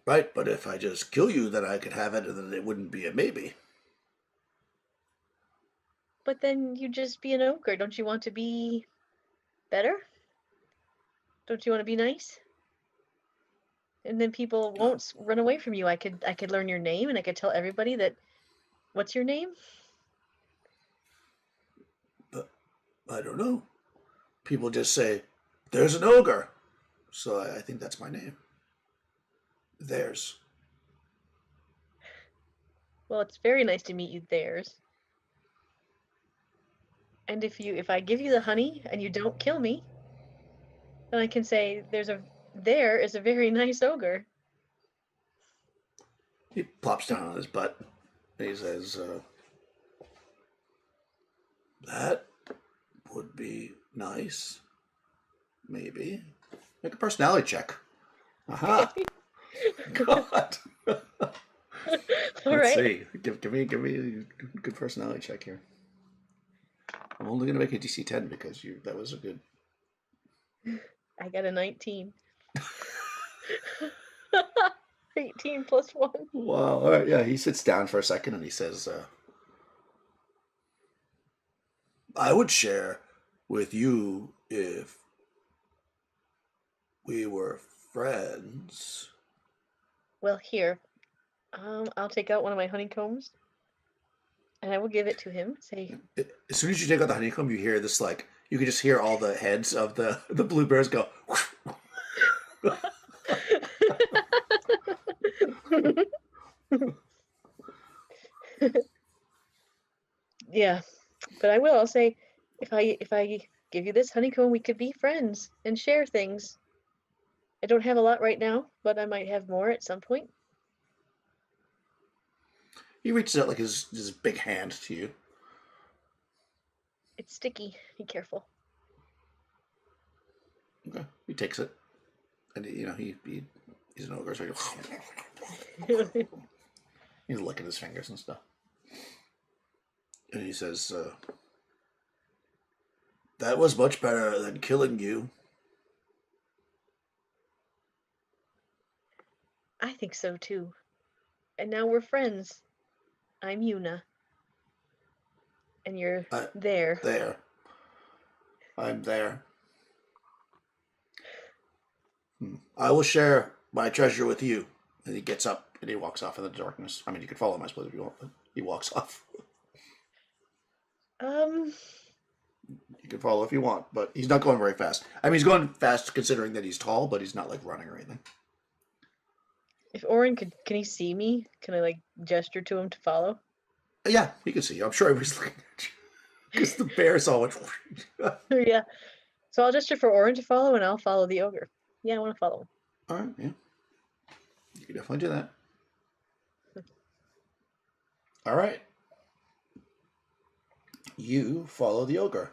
Right, but if I just kill you, then I could have it, and then it wouldn't be a maybe. But then you just be an ogre. Don't you want to be better? Don't you want to be nice? And then people won't run away from you. I could learn your name and I could tell everybody that what's your name? But I don't know. People just say, "There's an ogre," so I think that's my name. Theirs. Well, it's very nice to meet you theirs. And if I give you the honey and you don't kill me, then I can say there is a very nice ogre. He plops down on his butt. And he says, "That would be nice. Maybe. Make a personality check." Aha! God. All Let's right. see. Give me a good personality check here. I'm only gonna make a DC 10 because that was a good. I got a 19. 18 plus 1. Wow. All right. Yeah. He sits down for a second and he says, "I would share with you if we were friends." Well, here. I'll take out one of my honeycombs and I will give it to him. Say, As soon as you take out the honeycomb, you hear this like you can just hear all the heads of the blueberries go. yeah, but I'll say, if I give you this honeycomb, we could be friends and share things. I don't have a lot right now, but I might have more at some point. He reaches out like his big hand to you. It's sticky. Be careful. Okay. He takes it, and he's an ogre, so he's licking his fingers and stuff. And he says, "That was much better than killing you." I think so too. And now we're friends. I'm Yuna. And you're I, there. there. I'm there. I will share my treasure with you. And he gets up and he walks off in the darkness. I mean, you could follow him, I suppose, if you want, but he walks off. Um, You can follow if you want, but he's not going very fast. I mean, he's going fast considering that he's tall, but he's not like running or anything. if Orin can he see me? Can I like gesture to him to follow? Yeah, he can see you. I'm sure he was looking at you. Because the bear saw it. Yeah. So I'll gesture for Orin to follow and I'll follow the ogre. Yeah, I want to follow him. All right, yeah. You can definitely do that. All right. You follow the ogre.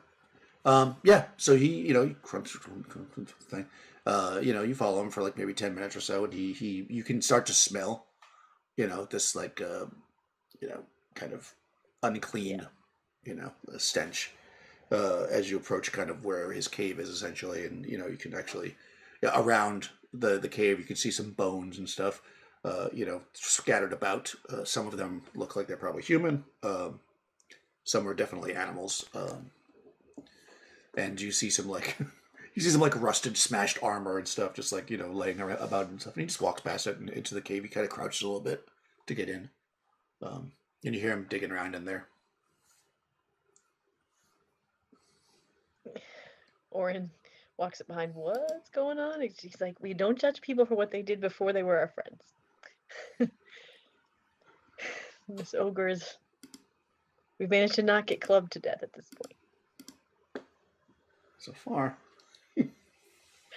Yeah, so he crunches thing. You follow him for like maybe 10 minutes or so, and you can start to smell, this like, kind of unclean, stench. as you approach kind of where his cave is essentially, and you can actually around the cave you can see some bones and stuff, scattered about. Some of them look like they're probably human. Some are definitely animals, and you see some like rusted, smashed armor and stuff, just like laying around about and stuff. And he just walks past it and into the cave. He kind of crouches a little bit to get in, and you hear him digging around in there. Orin walks up behind. What's going on? He's like, we don't judge people for what they did before they were our friends. This ogre is. We've managed to not get clubbed to death at this point. So far.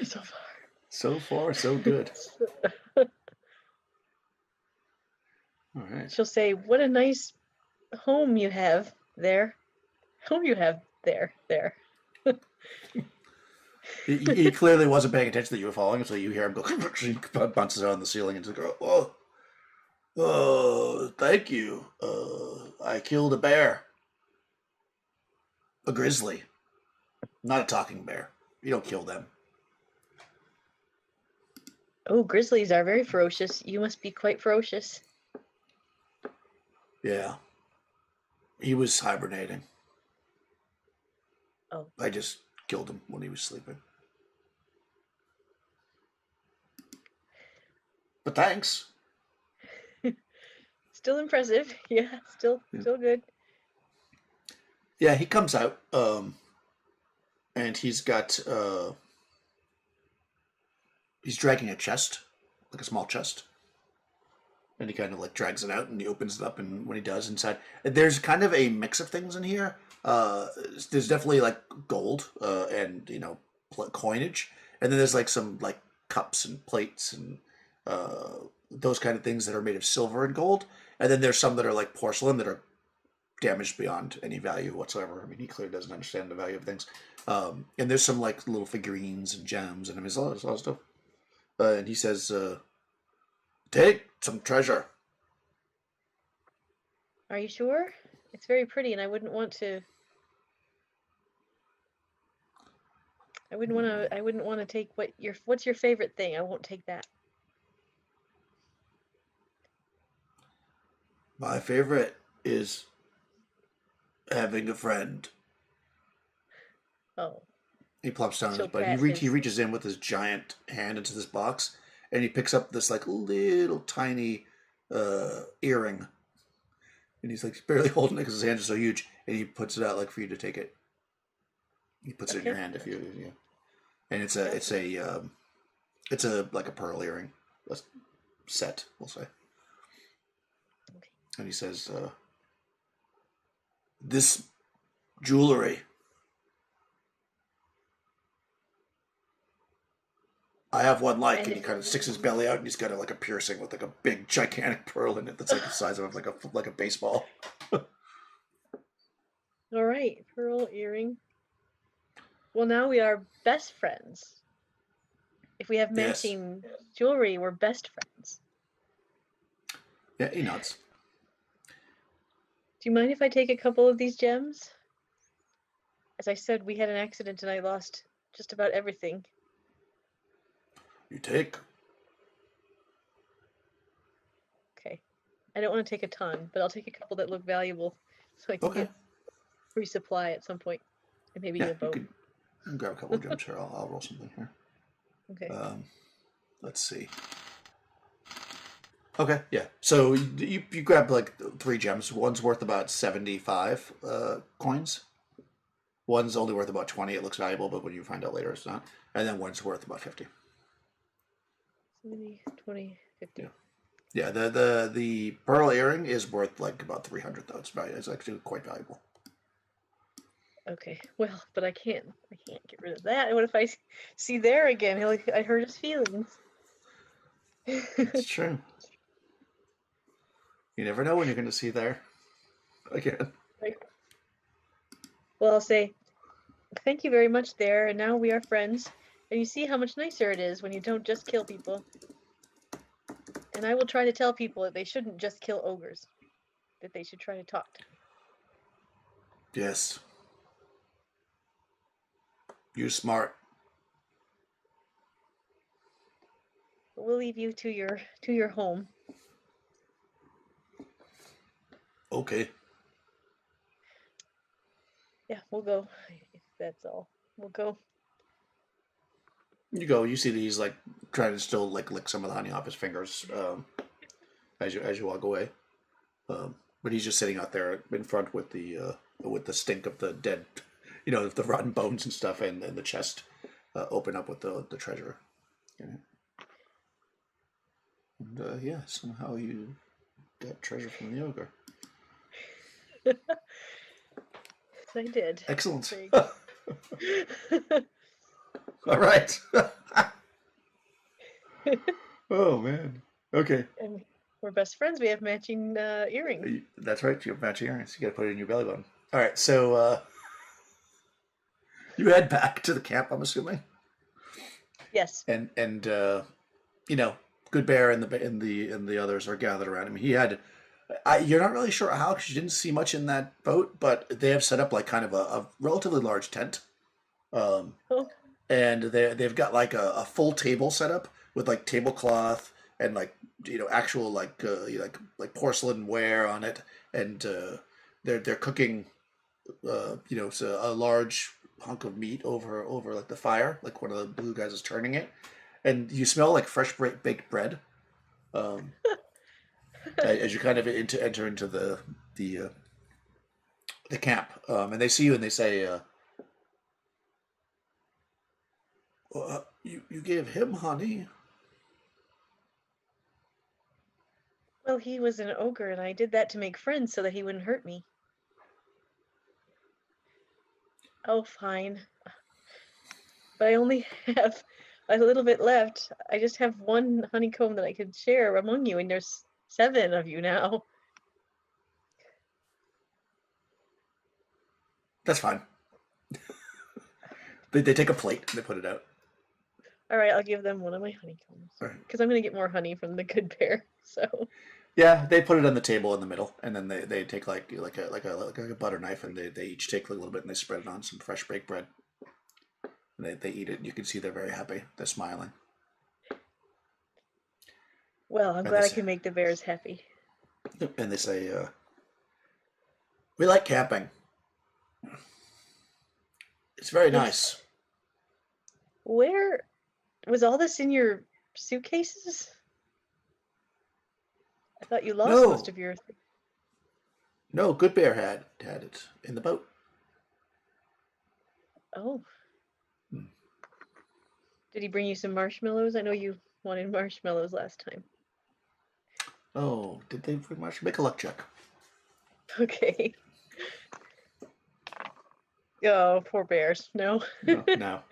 So far. So far, so good. All right. She'll say, "What a nice home you have there. Home you have there. He clearly wasn't paying attention that you were following him, so you hear him go, he bounces out on the ceiling and just go, thank you. I killed a bear. A grizzly. Not a talking bear. You don't kill them. Oh, grizzlies are very ferocious. You must be quite ferocious. Yeah. He was hibernating. Oh. I just killed him when he was sleeping. But thanks. Still impressive. Yeah, still good. Yeah, he comes out, and he's got, he's dragging a chest, like a small chest. And he kind of like drags it out and he opens it up, and when he does, inside, there's kind of a mix of things in here. There's definitely like gold, and coinage, and then there's like some like cups and plates and those kind of things that are made of silver and gold, and then there's some that are like porcelain that are damaged beyond any value whatsoever. I mean, he clearly doesn't understand the value of things. And there's some like little figurines and gems, and I mean, there's a lot of stuff. And he says, "Take some treasure." Are you sure? It's very pretty, and I wouldn't want to take what's your favorite thing? I won't take that. My favorite is having a friend. Oh. He plops down his butt. He reaches in with his giant hand into this box, and he picks up this like little tiny earring, and he's like barely holding it because his hands are so huge, and he puts it out like for you to take it. He puts it in your hand if you. And it's a like a pearl earring, a set, we'll say. Okay. And he says, "This jewelry, I have one like," and he kind of sticks his belly out, and he's got like a piercing with like a big gigantic pearl in it that's like the size of like a baseball. All right, pearl earring. Well, now we are best friends. If we have matching jewelry, we're best friends. Yeah, he nods. Do you mind if I take a couple of these gems? As I said, we had an accident and I lost just about everything. You take. Okay. I don't want to take a ton, but I'll take a couple that look valuable so I can get resupply at some point and maybe get a boat. You can grab a couple of gems here. I'll roll something here. Okay. Let's see. Okay, yeah. So you grab like 3 gems. One's worth about 75 coins. One's only worth about 20. It looks valuable, but when you find out later, it's not. And then one's worth about 50. 70, 20, 50. Yeah. The pearl earring is worth like about 300 though. It's actually quite valuable. Okay. Well, but I can't get rid of that. What if I see there again? I hurt his feelings. It's true. You never know when you're going to see there again. Right. Well, I'll say, thank you very much there, and now we are friends. And you see how much nicer it is when you don't just kill people. And I will try to tell people that they shouldn't just kill ogres. That they should try to talk to me. Yes. You're smart. We'll leave you to your home. Okay. Yeah, we'll go. If that's all. We'll go. You go. You see that he's like trying to still like lick some of the honey off his fingers as you walk away. But he's just sitting out there in front with the stink of the dead, the rotten bones and stuff, and the chest open up with the treasure. And yeah, somehow you got treasure from the ogre. I did. Excellent. All right. Oh man. Okay. And we're best friends. We have matching earrings. That's right. You have matching earrings. You got to put it in your belly button. All right. So you head back to the camp, I'm assuming. Yes. And Good Bear and the others are gathered around him. He had. You're not really sure how because you didn't see much in that boat, but they have set up like kind of a relatively large tent. Oh. And they've got like a full table set up with like tablecloth and like actual like porcelain ware on it, and they're cooking so a large hunk of meat over like the fire, like one of the blue guys is turning it, and you smell like fresh baked bread as you kind of enter into the camp, and they see you and they say. You gave him honey. Well, he was an ogre, and I did that to make friends so that he wouldn't hurt me. Oh, fine. But I only have a little bit left. I just have one honeycomb that I could share among you, and there's 7 of you now. That's fine. They take a plate and they put it out. All right, I'll give them one of my honeycombs because I'm going to get more honey from the Good Bear. So yeah, they put it on the table in the middle, and then they take like a butter knife, and they each take a little bit and they spread it on some fresh baked bread. And they eat it, and you can see they're very happy. They're smiling. Well, I'm glad I can make the bears happy. And they say, "We like camping. It's very nice." Where was all this in your suitcases? I thought you lost most of your. No, Good Bear had it in the boat. Oh. Did he bring you some marshmallows? I know you wanted marshmallows last time. Oh, did they bring marshmallows? Make a luck check. Okay. Oh, poor bears. No. No.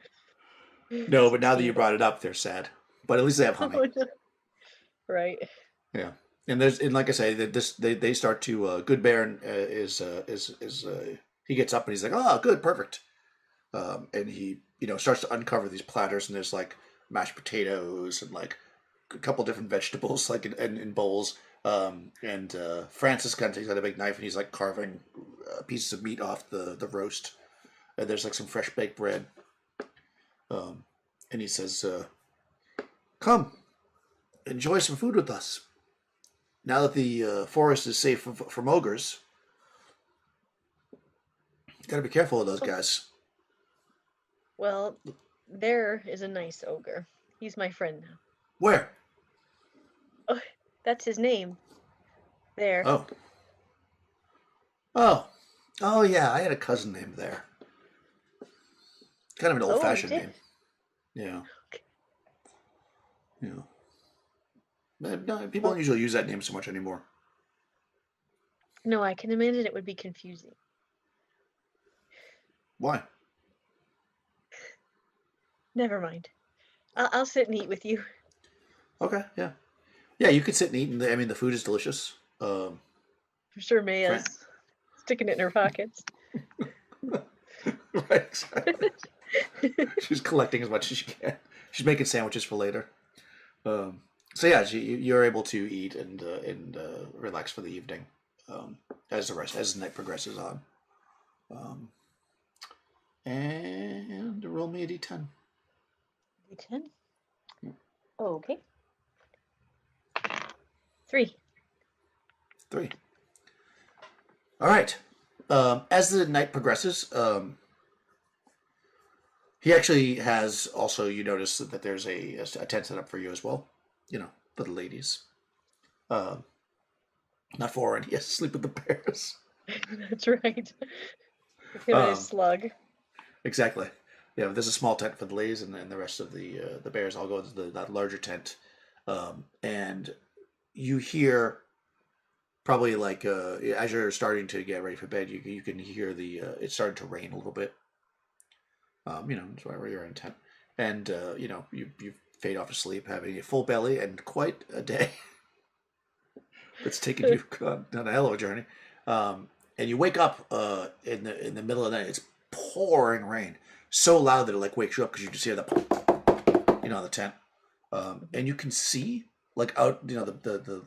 No, but now that you brought it up, they're sad. But at least they have honey. Oh, no. Right. Yeah, and like I say, they start to Good Bear is he gets up and he's like, "Oh, good, perfect," and he starts to uncover these platters, and there's like mashed potatoes and like a couple different vegetables like in bowls, and Francis kind of takes out a big knife and he's like carving pieces of meat off the roast, and there's like some fresh baked bread. And he says, "Come, enjoy some food with us. Now that the forest is safe from ogres, you gotta be careful of those guys." Well, there is a nice ogre. He's my friend now. Where? Oh, that's his name. There. Oh yeah, I had a cousin named There. Kind of an old-fashioned name. Yeah. Okay. Yeah. No, people don't usually use that name so much anymore. No, I can imagine it would be confusing. Why? Never mind. I'll sit and eat with you. Okay, yeah. Yeah, you could sit and eat, and the food is delicious. I'm sure Maya's sticking it in her pockets. Right, exactly. She's collecting as much as she can. She's making sandwiches for later. So yeah, you're able to eat and relax for the evening as the night progresses on. And roll me a d10. D10. Okay. 3. 3. All right. As the night progresses, he actually has also, you notice that there's a tent set up for you as well, for the ladies. Not for and he has to sleep with the bears. That's right. With him and his slug. Exactly. Yeah, there's a small tent for the ladies, and the rest of the bears all go into that larger tent. And you hear probably like as you're starting to get ready for bed, you can hear it's starting to rain a little bit. That's why you're in tent, and you fade off to sleep, having a full belly and quite a day. That's taken you on a hell of a journey. And you wake up in the middle of the night. It's pouring rain, so loud that it like wakes you up because you just hear the the tent, and you can see like out the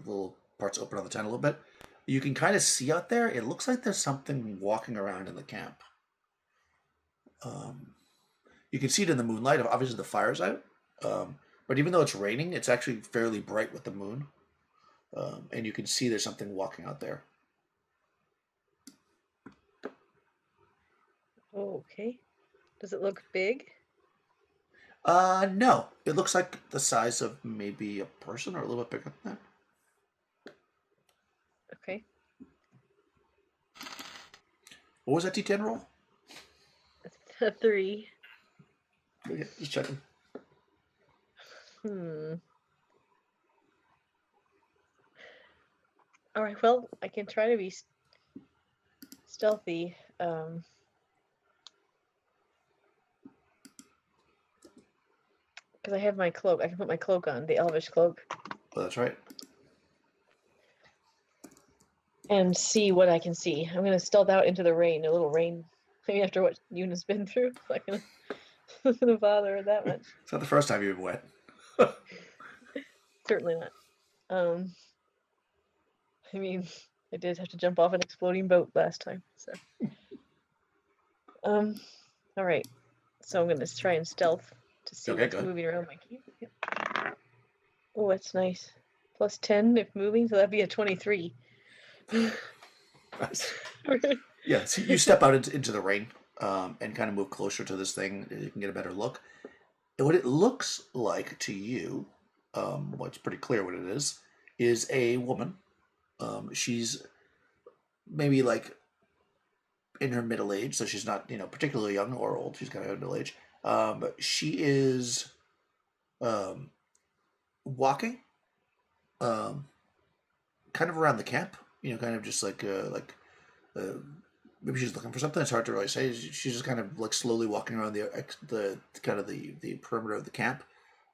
little parts open on the tent a little bit. You can kind of see out there. It looks like there's something walking around in the camp. You can see it in the moonlight. Obviously, the fire's out, but even though it's raining, it's actually fairly bright with the moon. And you can see there's something walking out there. Okay. Does it look big? No. It looks like the size of maybe a person or a little bit bigger than that. Okay. What was that D10 roll? A 3. Okay, just checking. All right. Well, I can try to be stealthy. Because I have my cloak. I can put my cloak on, the elvish cloak. Oh, that's right. And see what I can see. I'm going to stealth out into the rain, a little rain. Maybe after what Yuna's been through. I'm not going to bother her that much. It's not the first time you've been wet. Certainly not. I mean, I did have to jump off an exploding boat last time, so. All right. So I'm going to try and stealth to see what's moving around my camp. Yep. Oh, that's nice. Plus 10 if moving, so that'd be a 23. Nice. Yeah, so you step out into the rain and kind of move closer to this thing. You can get a better look. And what it looks like to you, it's pretty clear what it is a woman. She's maybe like in her middle age, so she's not particularly young or old. She's kind of middle age. She is walking kind of around the camp. Kind of just like maybe she's looking for something. It's hard to really say. She's just kind of like slowly walking around the kind of the perimeter of the camp,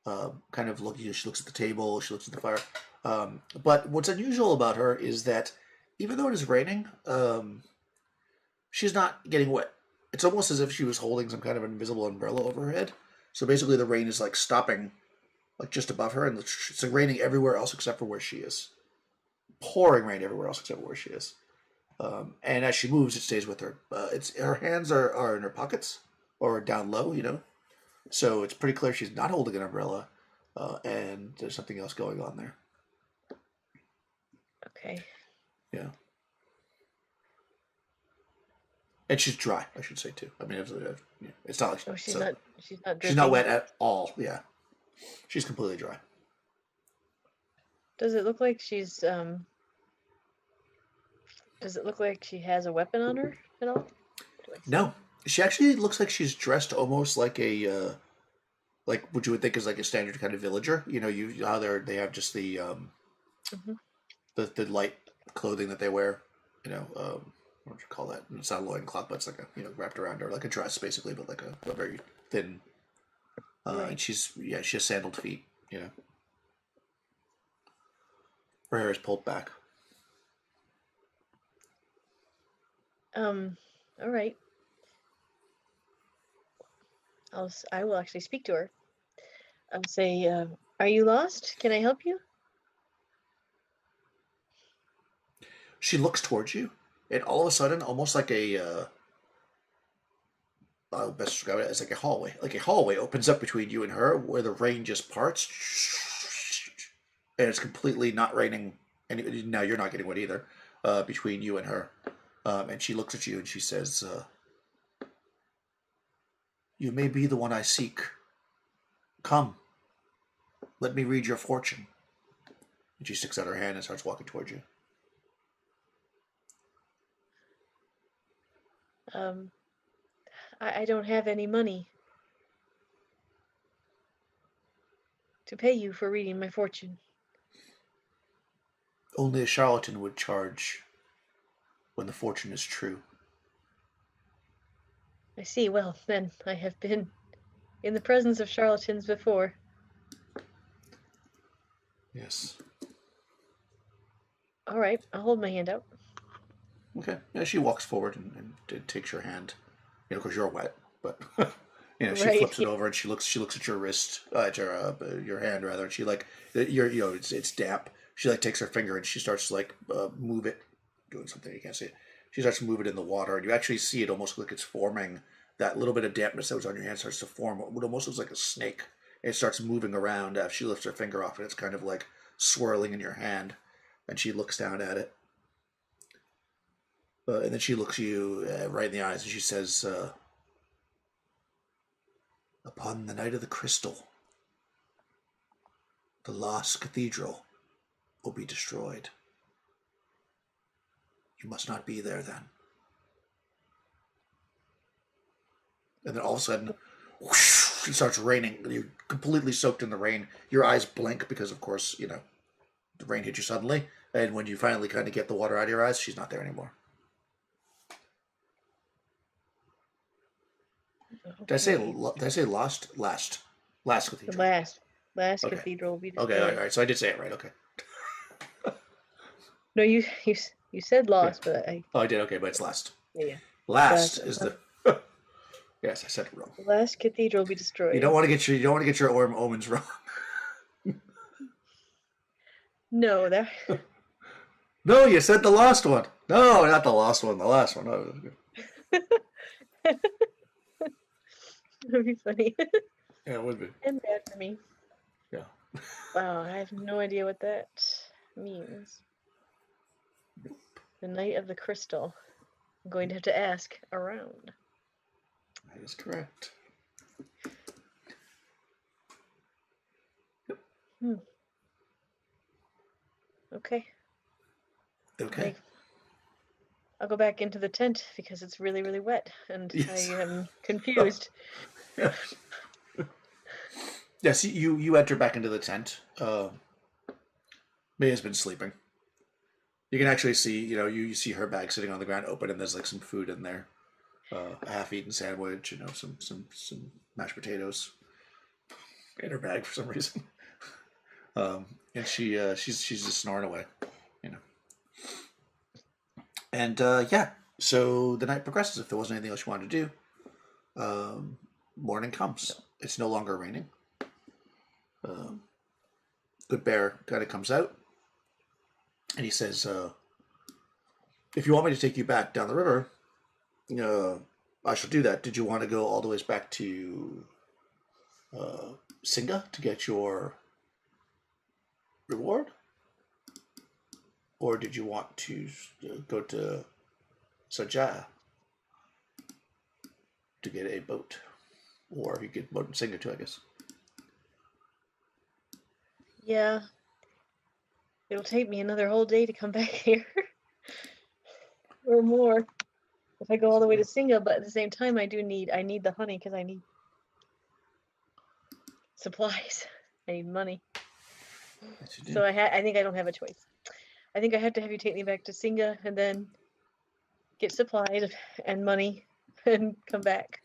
kind of looking. She looks at the table. She looks at the fire. But what's unusual about her is that even though it is raining, she's not getting wet. It's almost as if she was holding some kind of invisible umbrella over her head. So basically, the rain is like stopping, like just above her, and it's like raining everywhere else except for where she is. Pouring rain everywhere else except where she is. And as she moves, it stays with her. Her hands are in her pockets or down low, So it's pretty clear she's not holding an umbrella, and there's something else going on there. Okay. Yeah. And she's dry, I should say too. I mean, it's not like she's not. She's not dripping. She's not wet at all. Yeah, she's completely dry. Does it look like she's Does it look like she has a weapon on her at all? No, she actually looks like she's dressed almost like a like what you would think is like a standard kind of villager. How they have just the the light clothing that they wear. What would you call that? It's not a loincloth, but it's like a wrapped around her, like a dress basically, but like a very thin. Right. And she has sandaled feet. Her hair is pulled back. All right. I will actually speak to her. I'll say, "Are you lost? Can I help you?" She looks towards you, and all of a sudden, almost like I'll best describe it as like a hallway. Like a hallway opens up between you and her, where the rain just parts, and it's completely not raining. And now you're not getting wet either. Between you and her, and she looks at you and she says, "You may be the one I seek. Come, let me read your fortune." And she sticks out her hand and starts walking towards you. I don't have any money to pay you for reading my fortune. Only a charlatan would charge when the fortune is true. I see. Well, then, I have been in the presence of charlatans before. Yes. All right, I'll hold my hand out. Okay. Yeah, she walks forward and takes your hand. You know, because you're wet, but she Right. flips it over and she looks at your wrist, at your hand rather, and she like it's damp. She like takes her finger and she starts to like move it, doing something you can't see it. She starts to move it in the water, and you actually see it almost like it's forming. That little bit of dampness that was on your hand starts to form what almost looks like a snake. It starts moving around as she lifts her finger off, and it's kind of like swirling in your hand. And she looks down at it. And then she looks you right in the eyes and she says, "Upon the night of the crystal, the lost cathedral will be destroyed. You must not be there then." And then all of a sudden, whoosh, it starts raining. You're completely soaked in the rain. Your eyes blink because, of course, the rain hit you suddenly. And when you finally kind of get the water out of your eyes, she's not there anymore. Okay. Did I say lost? Last cathedral. The last Okay. cathedral will be destroyed. Okay, all right. So I did say it right. Okay. No, you said lost, but Oh, I did. Okay, but it's last. Yeah. Last is the. Yes, I said it wrong. The last cathedral will be destroyed. You don't want to get your omens wrong. No, that. No, you said the last one. No, not the last one. The last one. Oh, That would be funny. yeah, it would be. And bad for me. Yeah. Wow, I have no idea what that means. The Night of the Crystal. I'm going to have to ask around. That is correct. Okay. Okay. I'll go back into the tent because it's really, really wet and Yes. I am confused. Yes. Yes, you enter back into the tent. May has been sleeping. You can actually see, you see her bag sitting on the ground open, and there's like some food in there, a half-eaten sandwich, some mashed potatoes in her bag for some reason, and she's just snoring away, And yeah, so the night progresses. If there wasn't anything else you wanted to do, morning comes. It's no longer raining. Good Bear kind of comes out, and he says, "If you want me to take you back down the river, I shall do that. Did you want to go all the ways back to Singa to get your reward? Or did you want to go to Sajah to get a boat? Or you get a boat in Singa too, I guess." Yeah. It'll take me another whole day to come back here. Or more. If I go all the way to Singa, but at the same time I need the honey because I need supplies. I need money. So I think I don't have a choice. I think I have to have you take me back to Singa and then get supplies and money and come back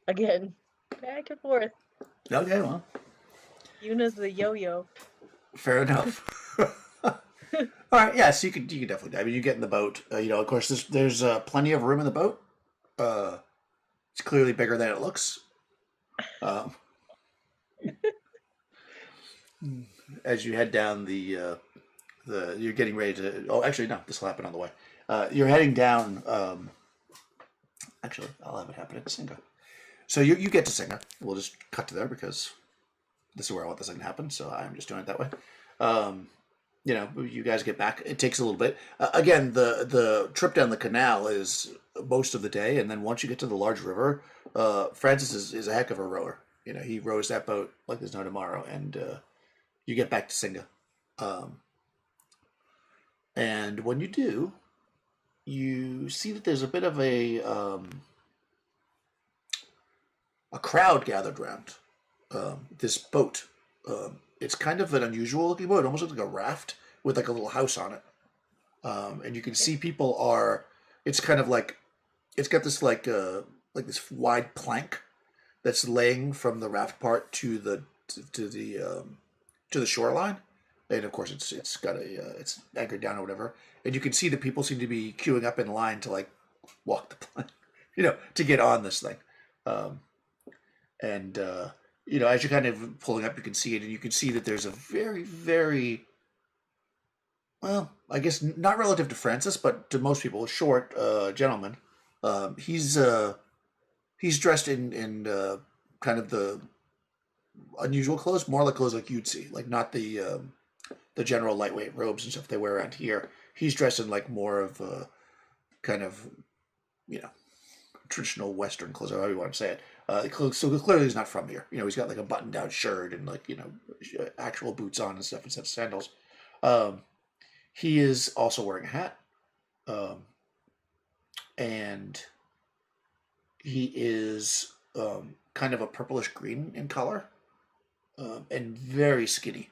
again. Back and forth. Okay, well. Yuna's the yo-yo. Fair enough. All right, yeah, so you could definitely. I mean, you get in the boat. Of course, there's plenty of room in the boat. It's clearly bigger than it looks. As you head down you're getting ready to. Oh, actually, no. This will happen on the way. You're heading down Actually, I'll have it happen at Singa. So you get to Singa. We'll just cut to there because this is where I want this thing to happen. So I'm just doing it that way. You guys get back. It takes a little bit. Again, the trip down the canal is most of the day, and then once you get to the large river, Francis is a heck of a rower. He rows that boat like there's no tomorrow, and you get back to Singa. And when you do, you see that there's a bit of a crowd gathered around this boat. It's kind of an unusual looking boat. It almost looks like a raft with like a little house on it. And you can see people are. It's kind of like it's got this like this wide plank that's laying from the raft part to the shoreline, and of course it's got it's anchored down or whatever. And you can see that people seem to be queuing up in line to like walk the plank, to get on this thing. As you're kind of pulling up, you can see it, and you can see that there's a very, very, well, I guess not relative to Francis, but to most people, a short gentleman. He's dressed in kind of the unusual clothes, more like clothes like you'd see, like not the general lightweight robes and stuff they wear around here. He's dressed in like more of kind of, traditional Western clothes, or however you want to say it. So clearly he's not from here. He's got like a button-down shirt and like actual boots on and stuff instead of sandals. He is also wearing a hat, and he is kind of a purplish green in color, and very skinny,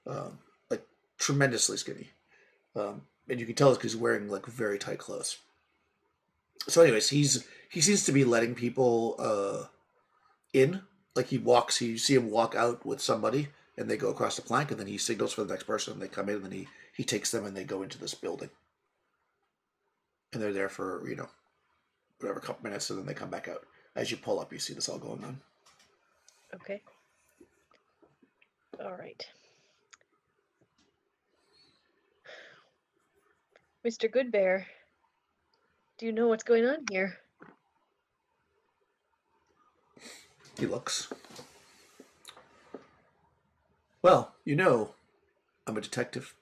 like tremendously skinny. And you can tell it's because he's wearing like very tight clothes. So anyways, he seems to be letting people in. Like you see him walk out with somebody, and they go across the plank, and then he signals for the next person, and they come in, and then he takes them, and they go into this building. And they're there for, whatever, couple minutes, and then they come back out. As you pull up, you see this all going on. Okay. All right. Mr. Goodbear, do you know what's going on here? He looks. Well, I'm a detective.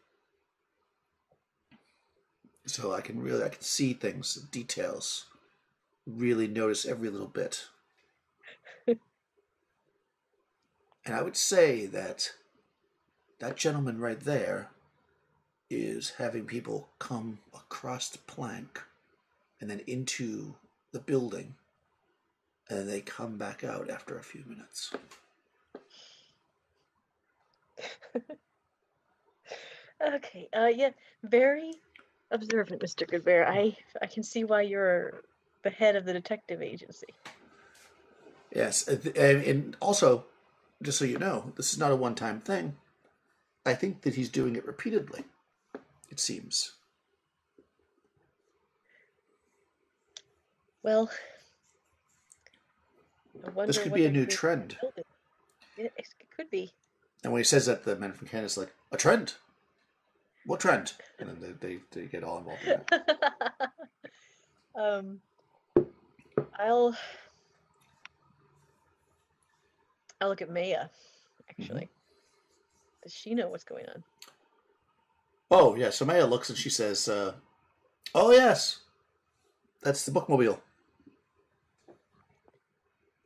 So I can see things, details, really notice every little bit. And I would say that gentleman right there is having people come across the plank and then into the building, and then they come back out after a few minutes. Okay. Yeah. Very observant, Mr. Goodbear. I can see why you're the head of the detective agency. Yes, and also, just so you know, this is not a one-time thing. I think that he's doing it repeatedly, it seems. Well, I wonder this could be a new trend. Yeah, it could be. And when he says that, the men from Canada's like, a trend? What trend? And then they get all involved in that. I'll look at Maya, actually. Mm-hmm. Does she know what's going on? Oh, yeah. So Maya looks and she says, oh, yes. That's the bookmobile.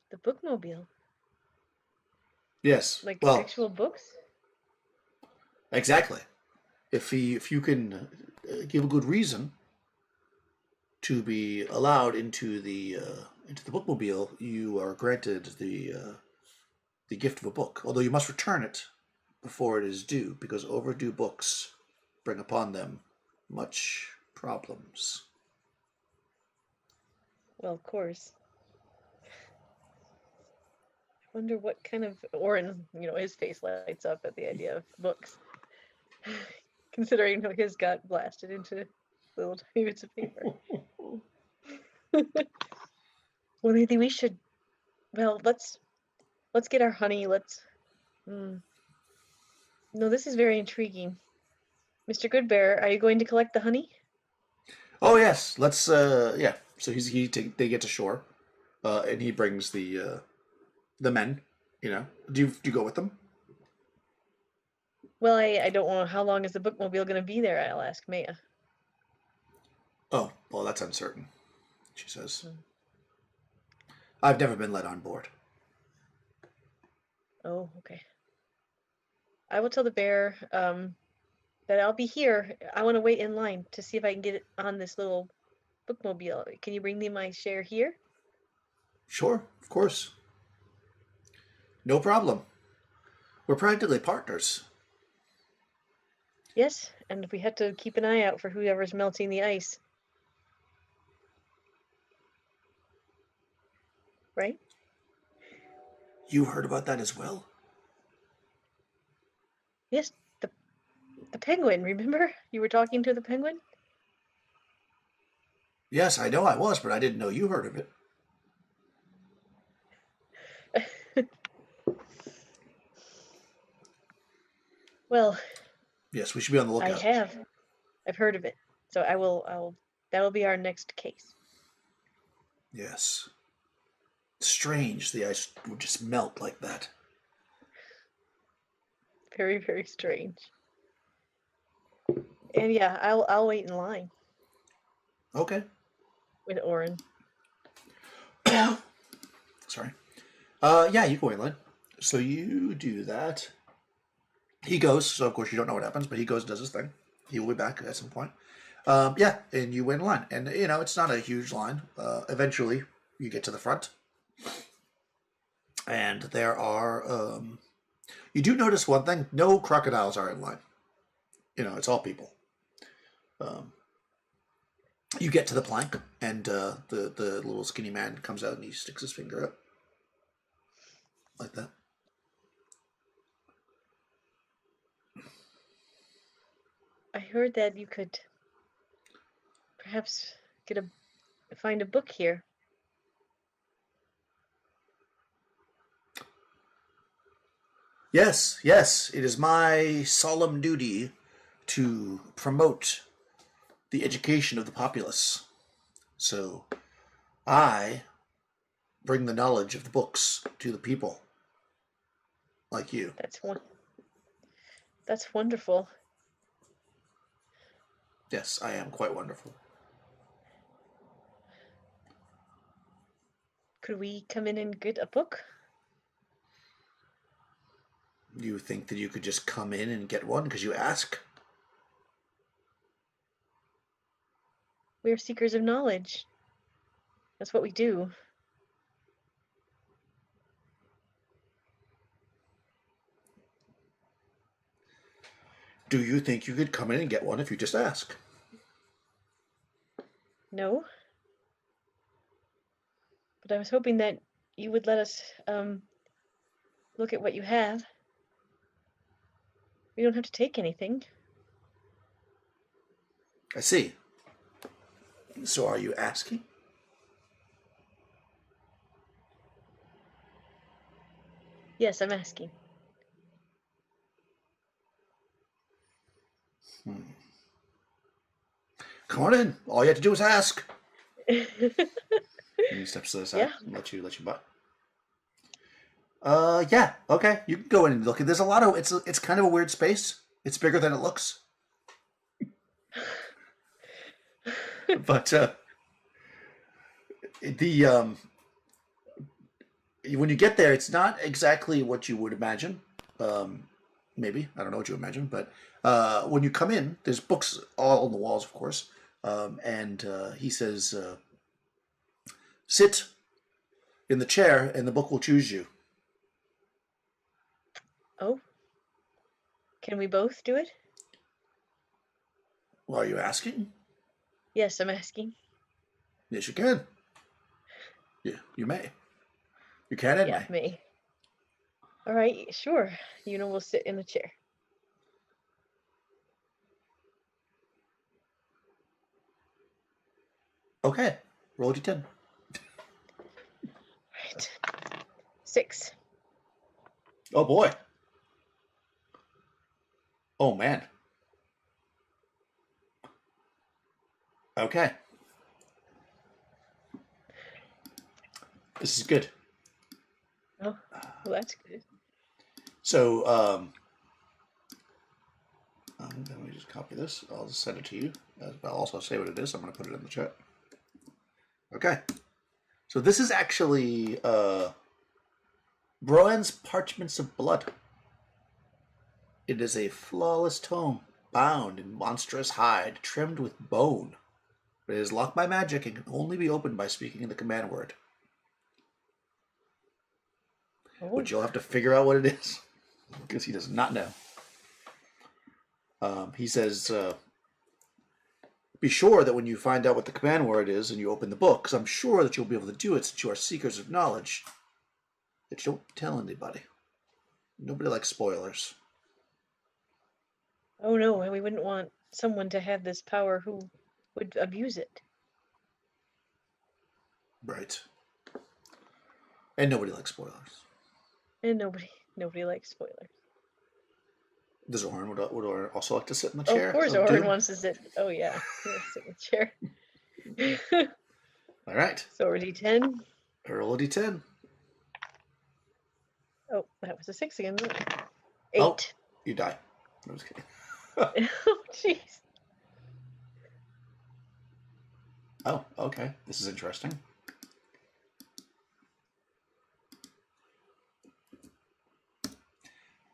The bookmobile? Yes. Like actual books? Exactly. If you can give a good reason to be allowed into the bookmobile, you are granted the gift of a book. Although you must return it before it is due, because overdue books bring upon them much problems. Well, of course. I wonder what kind of Orin, his face lights up at the idea of books. Considering his got blasted into little tiny bits of paper. Well, maybe we should. Well, let's get our honey. No, this is very intriguing. Mr. Goodbear, are you going to collect the honey? Oh yes, let's. Yeah, So they get to shore, and he brings the men. Do you go with them? Well, I don't know how long is the bookmobile going to be there. I'll ask Maya. Oh, well, that's uncertain. She says, Hmm. "I've never been let on board." Oh, okay. I will tell the bear that I'll be here. I want to wait in line to see if I can get on this little bookmobile. Can you bring me my share here? Sure, of course, no problem. We're practically partners. Yes, and we have to keep an eye out for whoever's melting the ice. Right? You heard about that as well? Yes, the penguin, remember? You were talking to the penguin? Yes, I know I was, but I didn't know you heard of it. Well, Yes, we should be on the I lookout. have. I've heard of it. So that will be our next case. Yes. Strange the ice would just melt like that. Very, very strange. And yeah, I'll wait in line Okay. with Oren. Sorry. Yeah, you go in line. So you do that. He goes, so of course you don't know what happens, but he goes and does his thing. He will be back at some point. Yeah, and you wait in line. And, it's not a huge line. Eventually, you get to the front. And there are, you do notice one thing. No crocodiles are in line. It's all people. You get to the plank, and the little skinny man comes out and he sticks his finger up. Like that. I heard that you could perhaps find a book here. Yes, yes, it is my solemn duty to promote the education of the populace. So I bring the knowledge of the books to the people, like you. That's wonderful. Yes, I am quite wonderful. Could we come in and get a book? You think that you could just come in and get one because you ask? We're seekers of knowledge. That's what we do. Do you think you could come in and get one if you just ask? No? But I was hoping that you would let us look at what you have. We don't have to take anything. I see. So are you asking? Yes, I'm asking. Come on in. All you have to do is ask. And he steps to the side Yeah. and let you by. Yeah, okay. You can go in and look. There's a lot of it's kind of a weird space. It's bigger than it looks. But the when you get there, it's not exactly what you would imagine. Maybe I don't know what you imagine, but when you come in, there's books all on the walls, of course. And he says, "Sit in the chair, and the book will choose you." Oh? Can we both do it? Well, are you asking? Yes, I'm asking. Yes, you can. Yeah, you may. You can and Yeah, may. me. All right, sure. We'll sit in the chair. Okay, roll d10. Right. 6. Oh boy. Oh man. Okay. This is good. Oh, well, that's good. So, let me just copy this. I'll just send it to you. I'll also say what it is. I'm going to put it in the chat. Okay. So this is actually Broan's Parchments of Blood. It is a flawless tome, bound in monstrous hide, trimmed with bone. It is locked by magic and can only be opened by speaking the command word. Oh. Which you'll have to figure out what it is, because he does not know. He says, be sure that when you find out what the command word is and you open the book, because I'm sure that you'll be able to do it since you are seekers of knowledge, that you don't tell anybody. Nobody likes spoilers. Oh no, and we wouldn't want someone to have this power who would abuse it. Right. And nobody likes spoilers. And nobody likes spoilers. Does Oren, would Oren also like to sit in the chair? Of course Oren wants to sit. Oh yeah, he wants to sit in the chair. All right. So we're D10. Roll a D10. Oh, that was a 6 again. 8. Oh, you die. I'm just kidding. Oh, jeez. Oh, okay. This is interesting.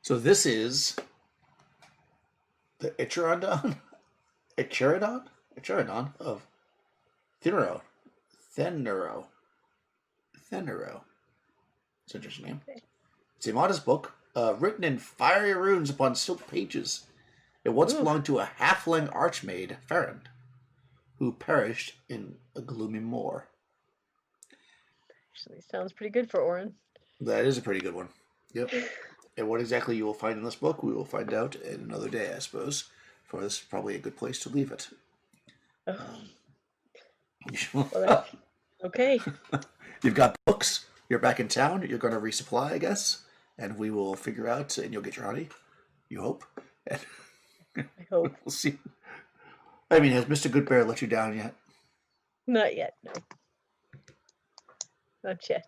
So this is the Icharodon of Thenero. It's an interesting name. Okay. It's a modest book, written in fiery runes upon silk pages. It once belonged to a halfling archmaid, Farron, who perished in a gloomy moor. Actually, sounds pretty good for Oren. That is a pretty good one. Yep. And what exactly you will find in this book, we will find out in another day, I suppose. For this is probably a good place to leave it. Well, okay. You've got books. You're back in town. You're going to resupply, I guess. And we will figure out, and you'll get your honey. You hope. And I hope. We'll see. I mean, has Mr. Good Bear let you down yet? Not yet, no. Not yet.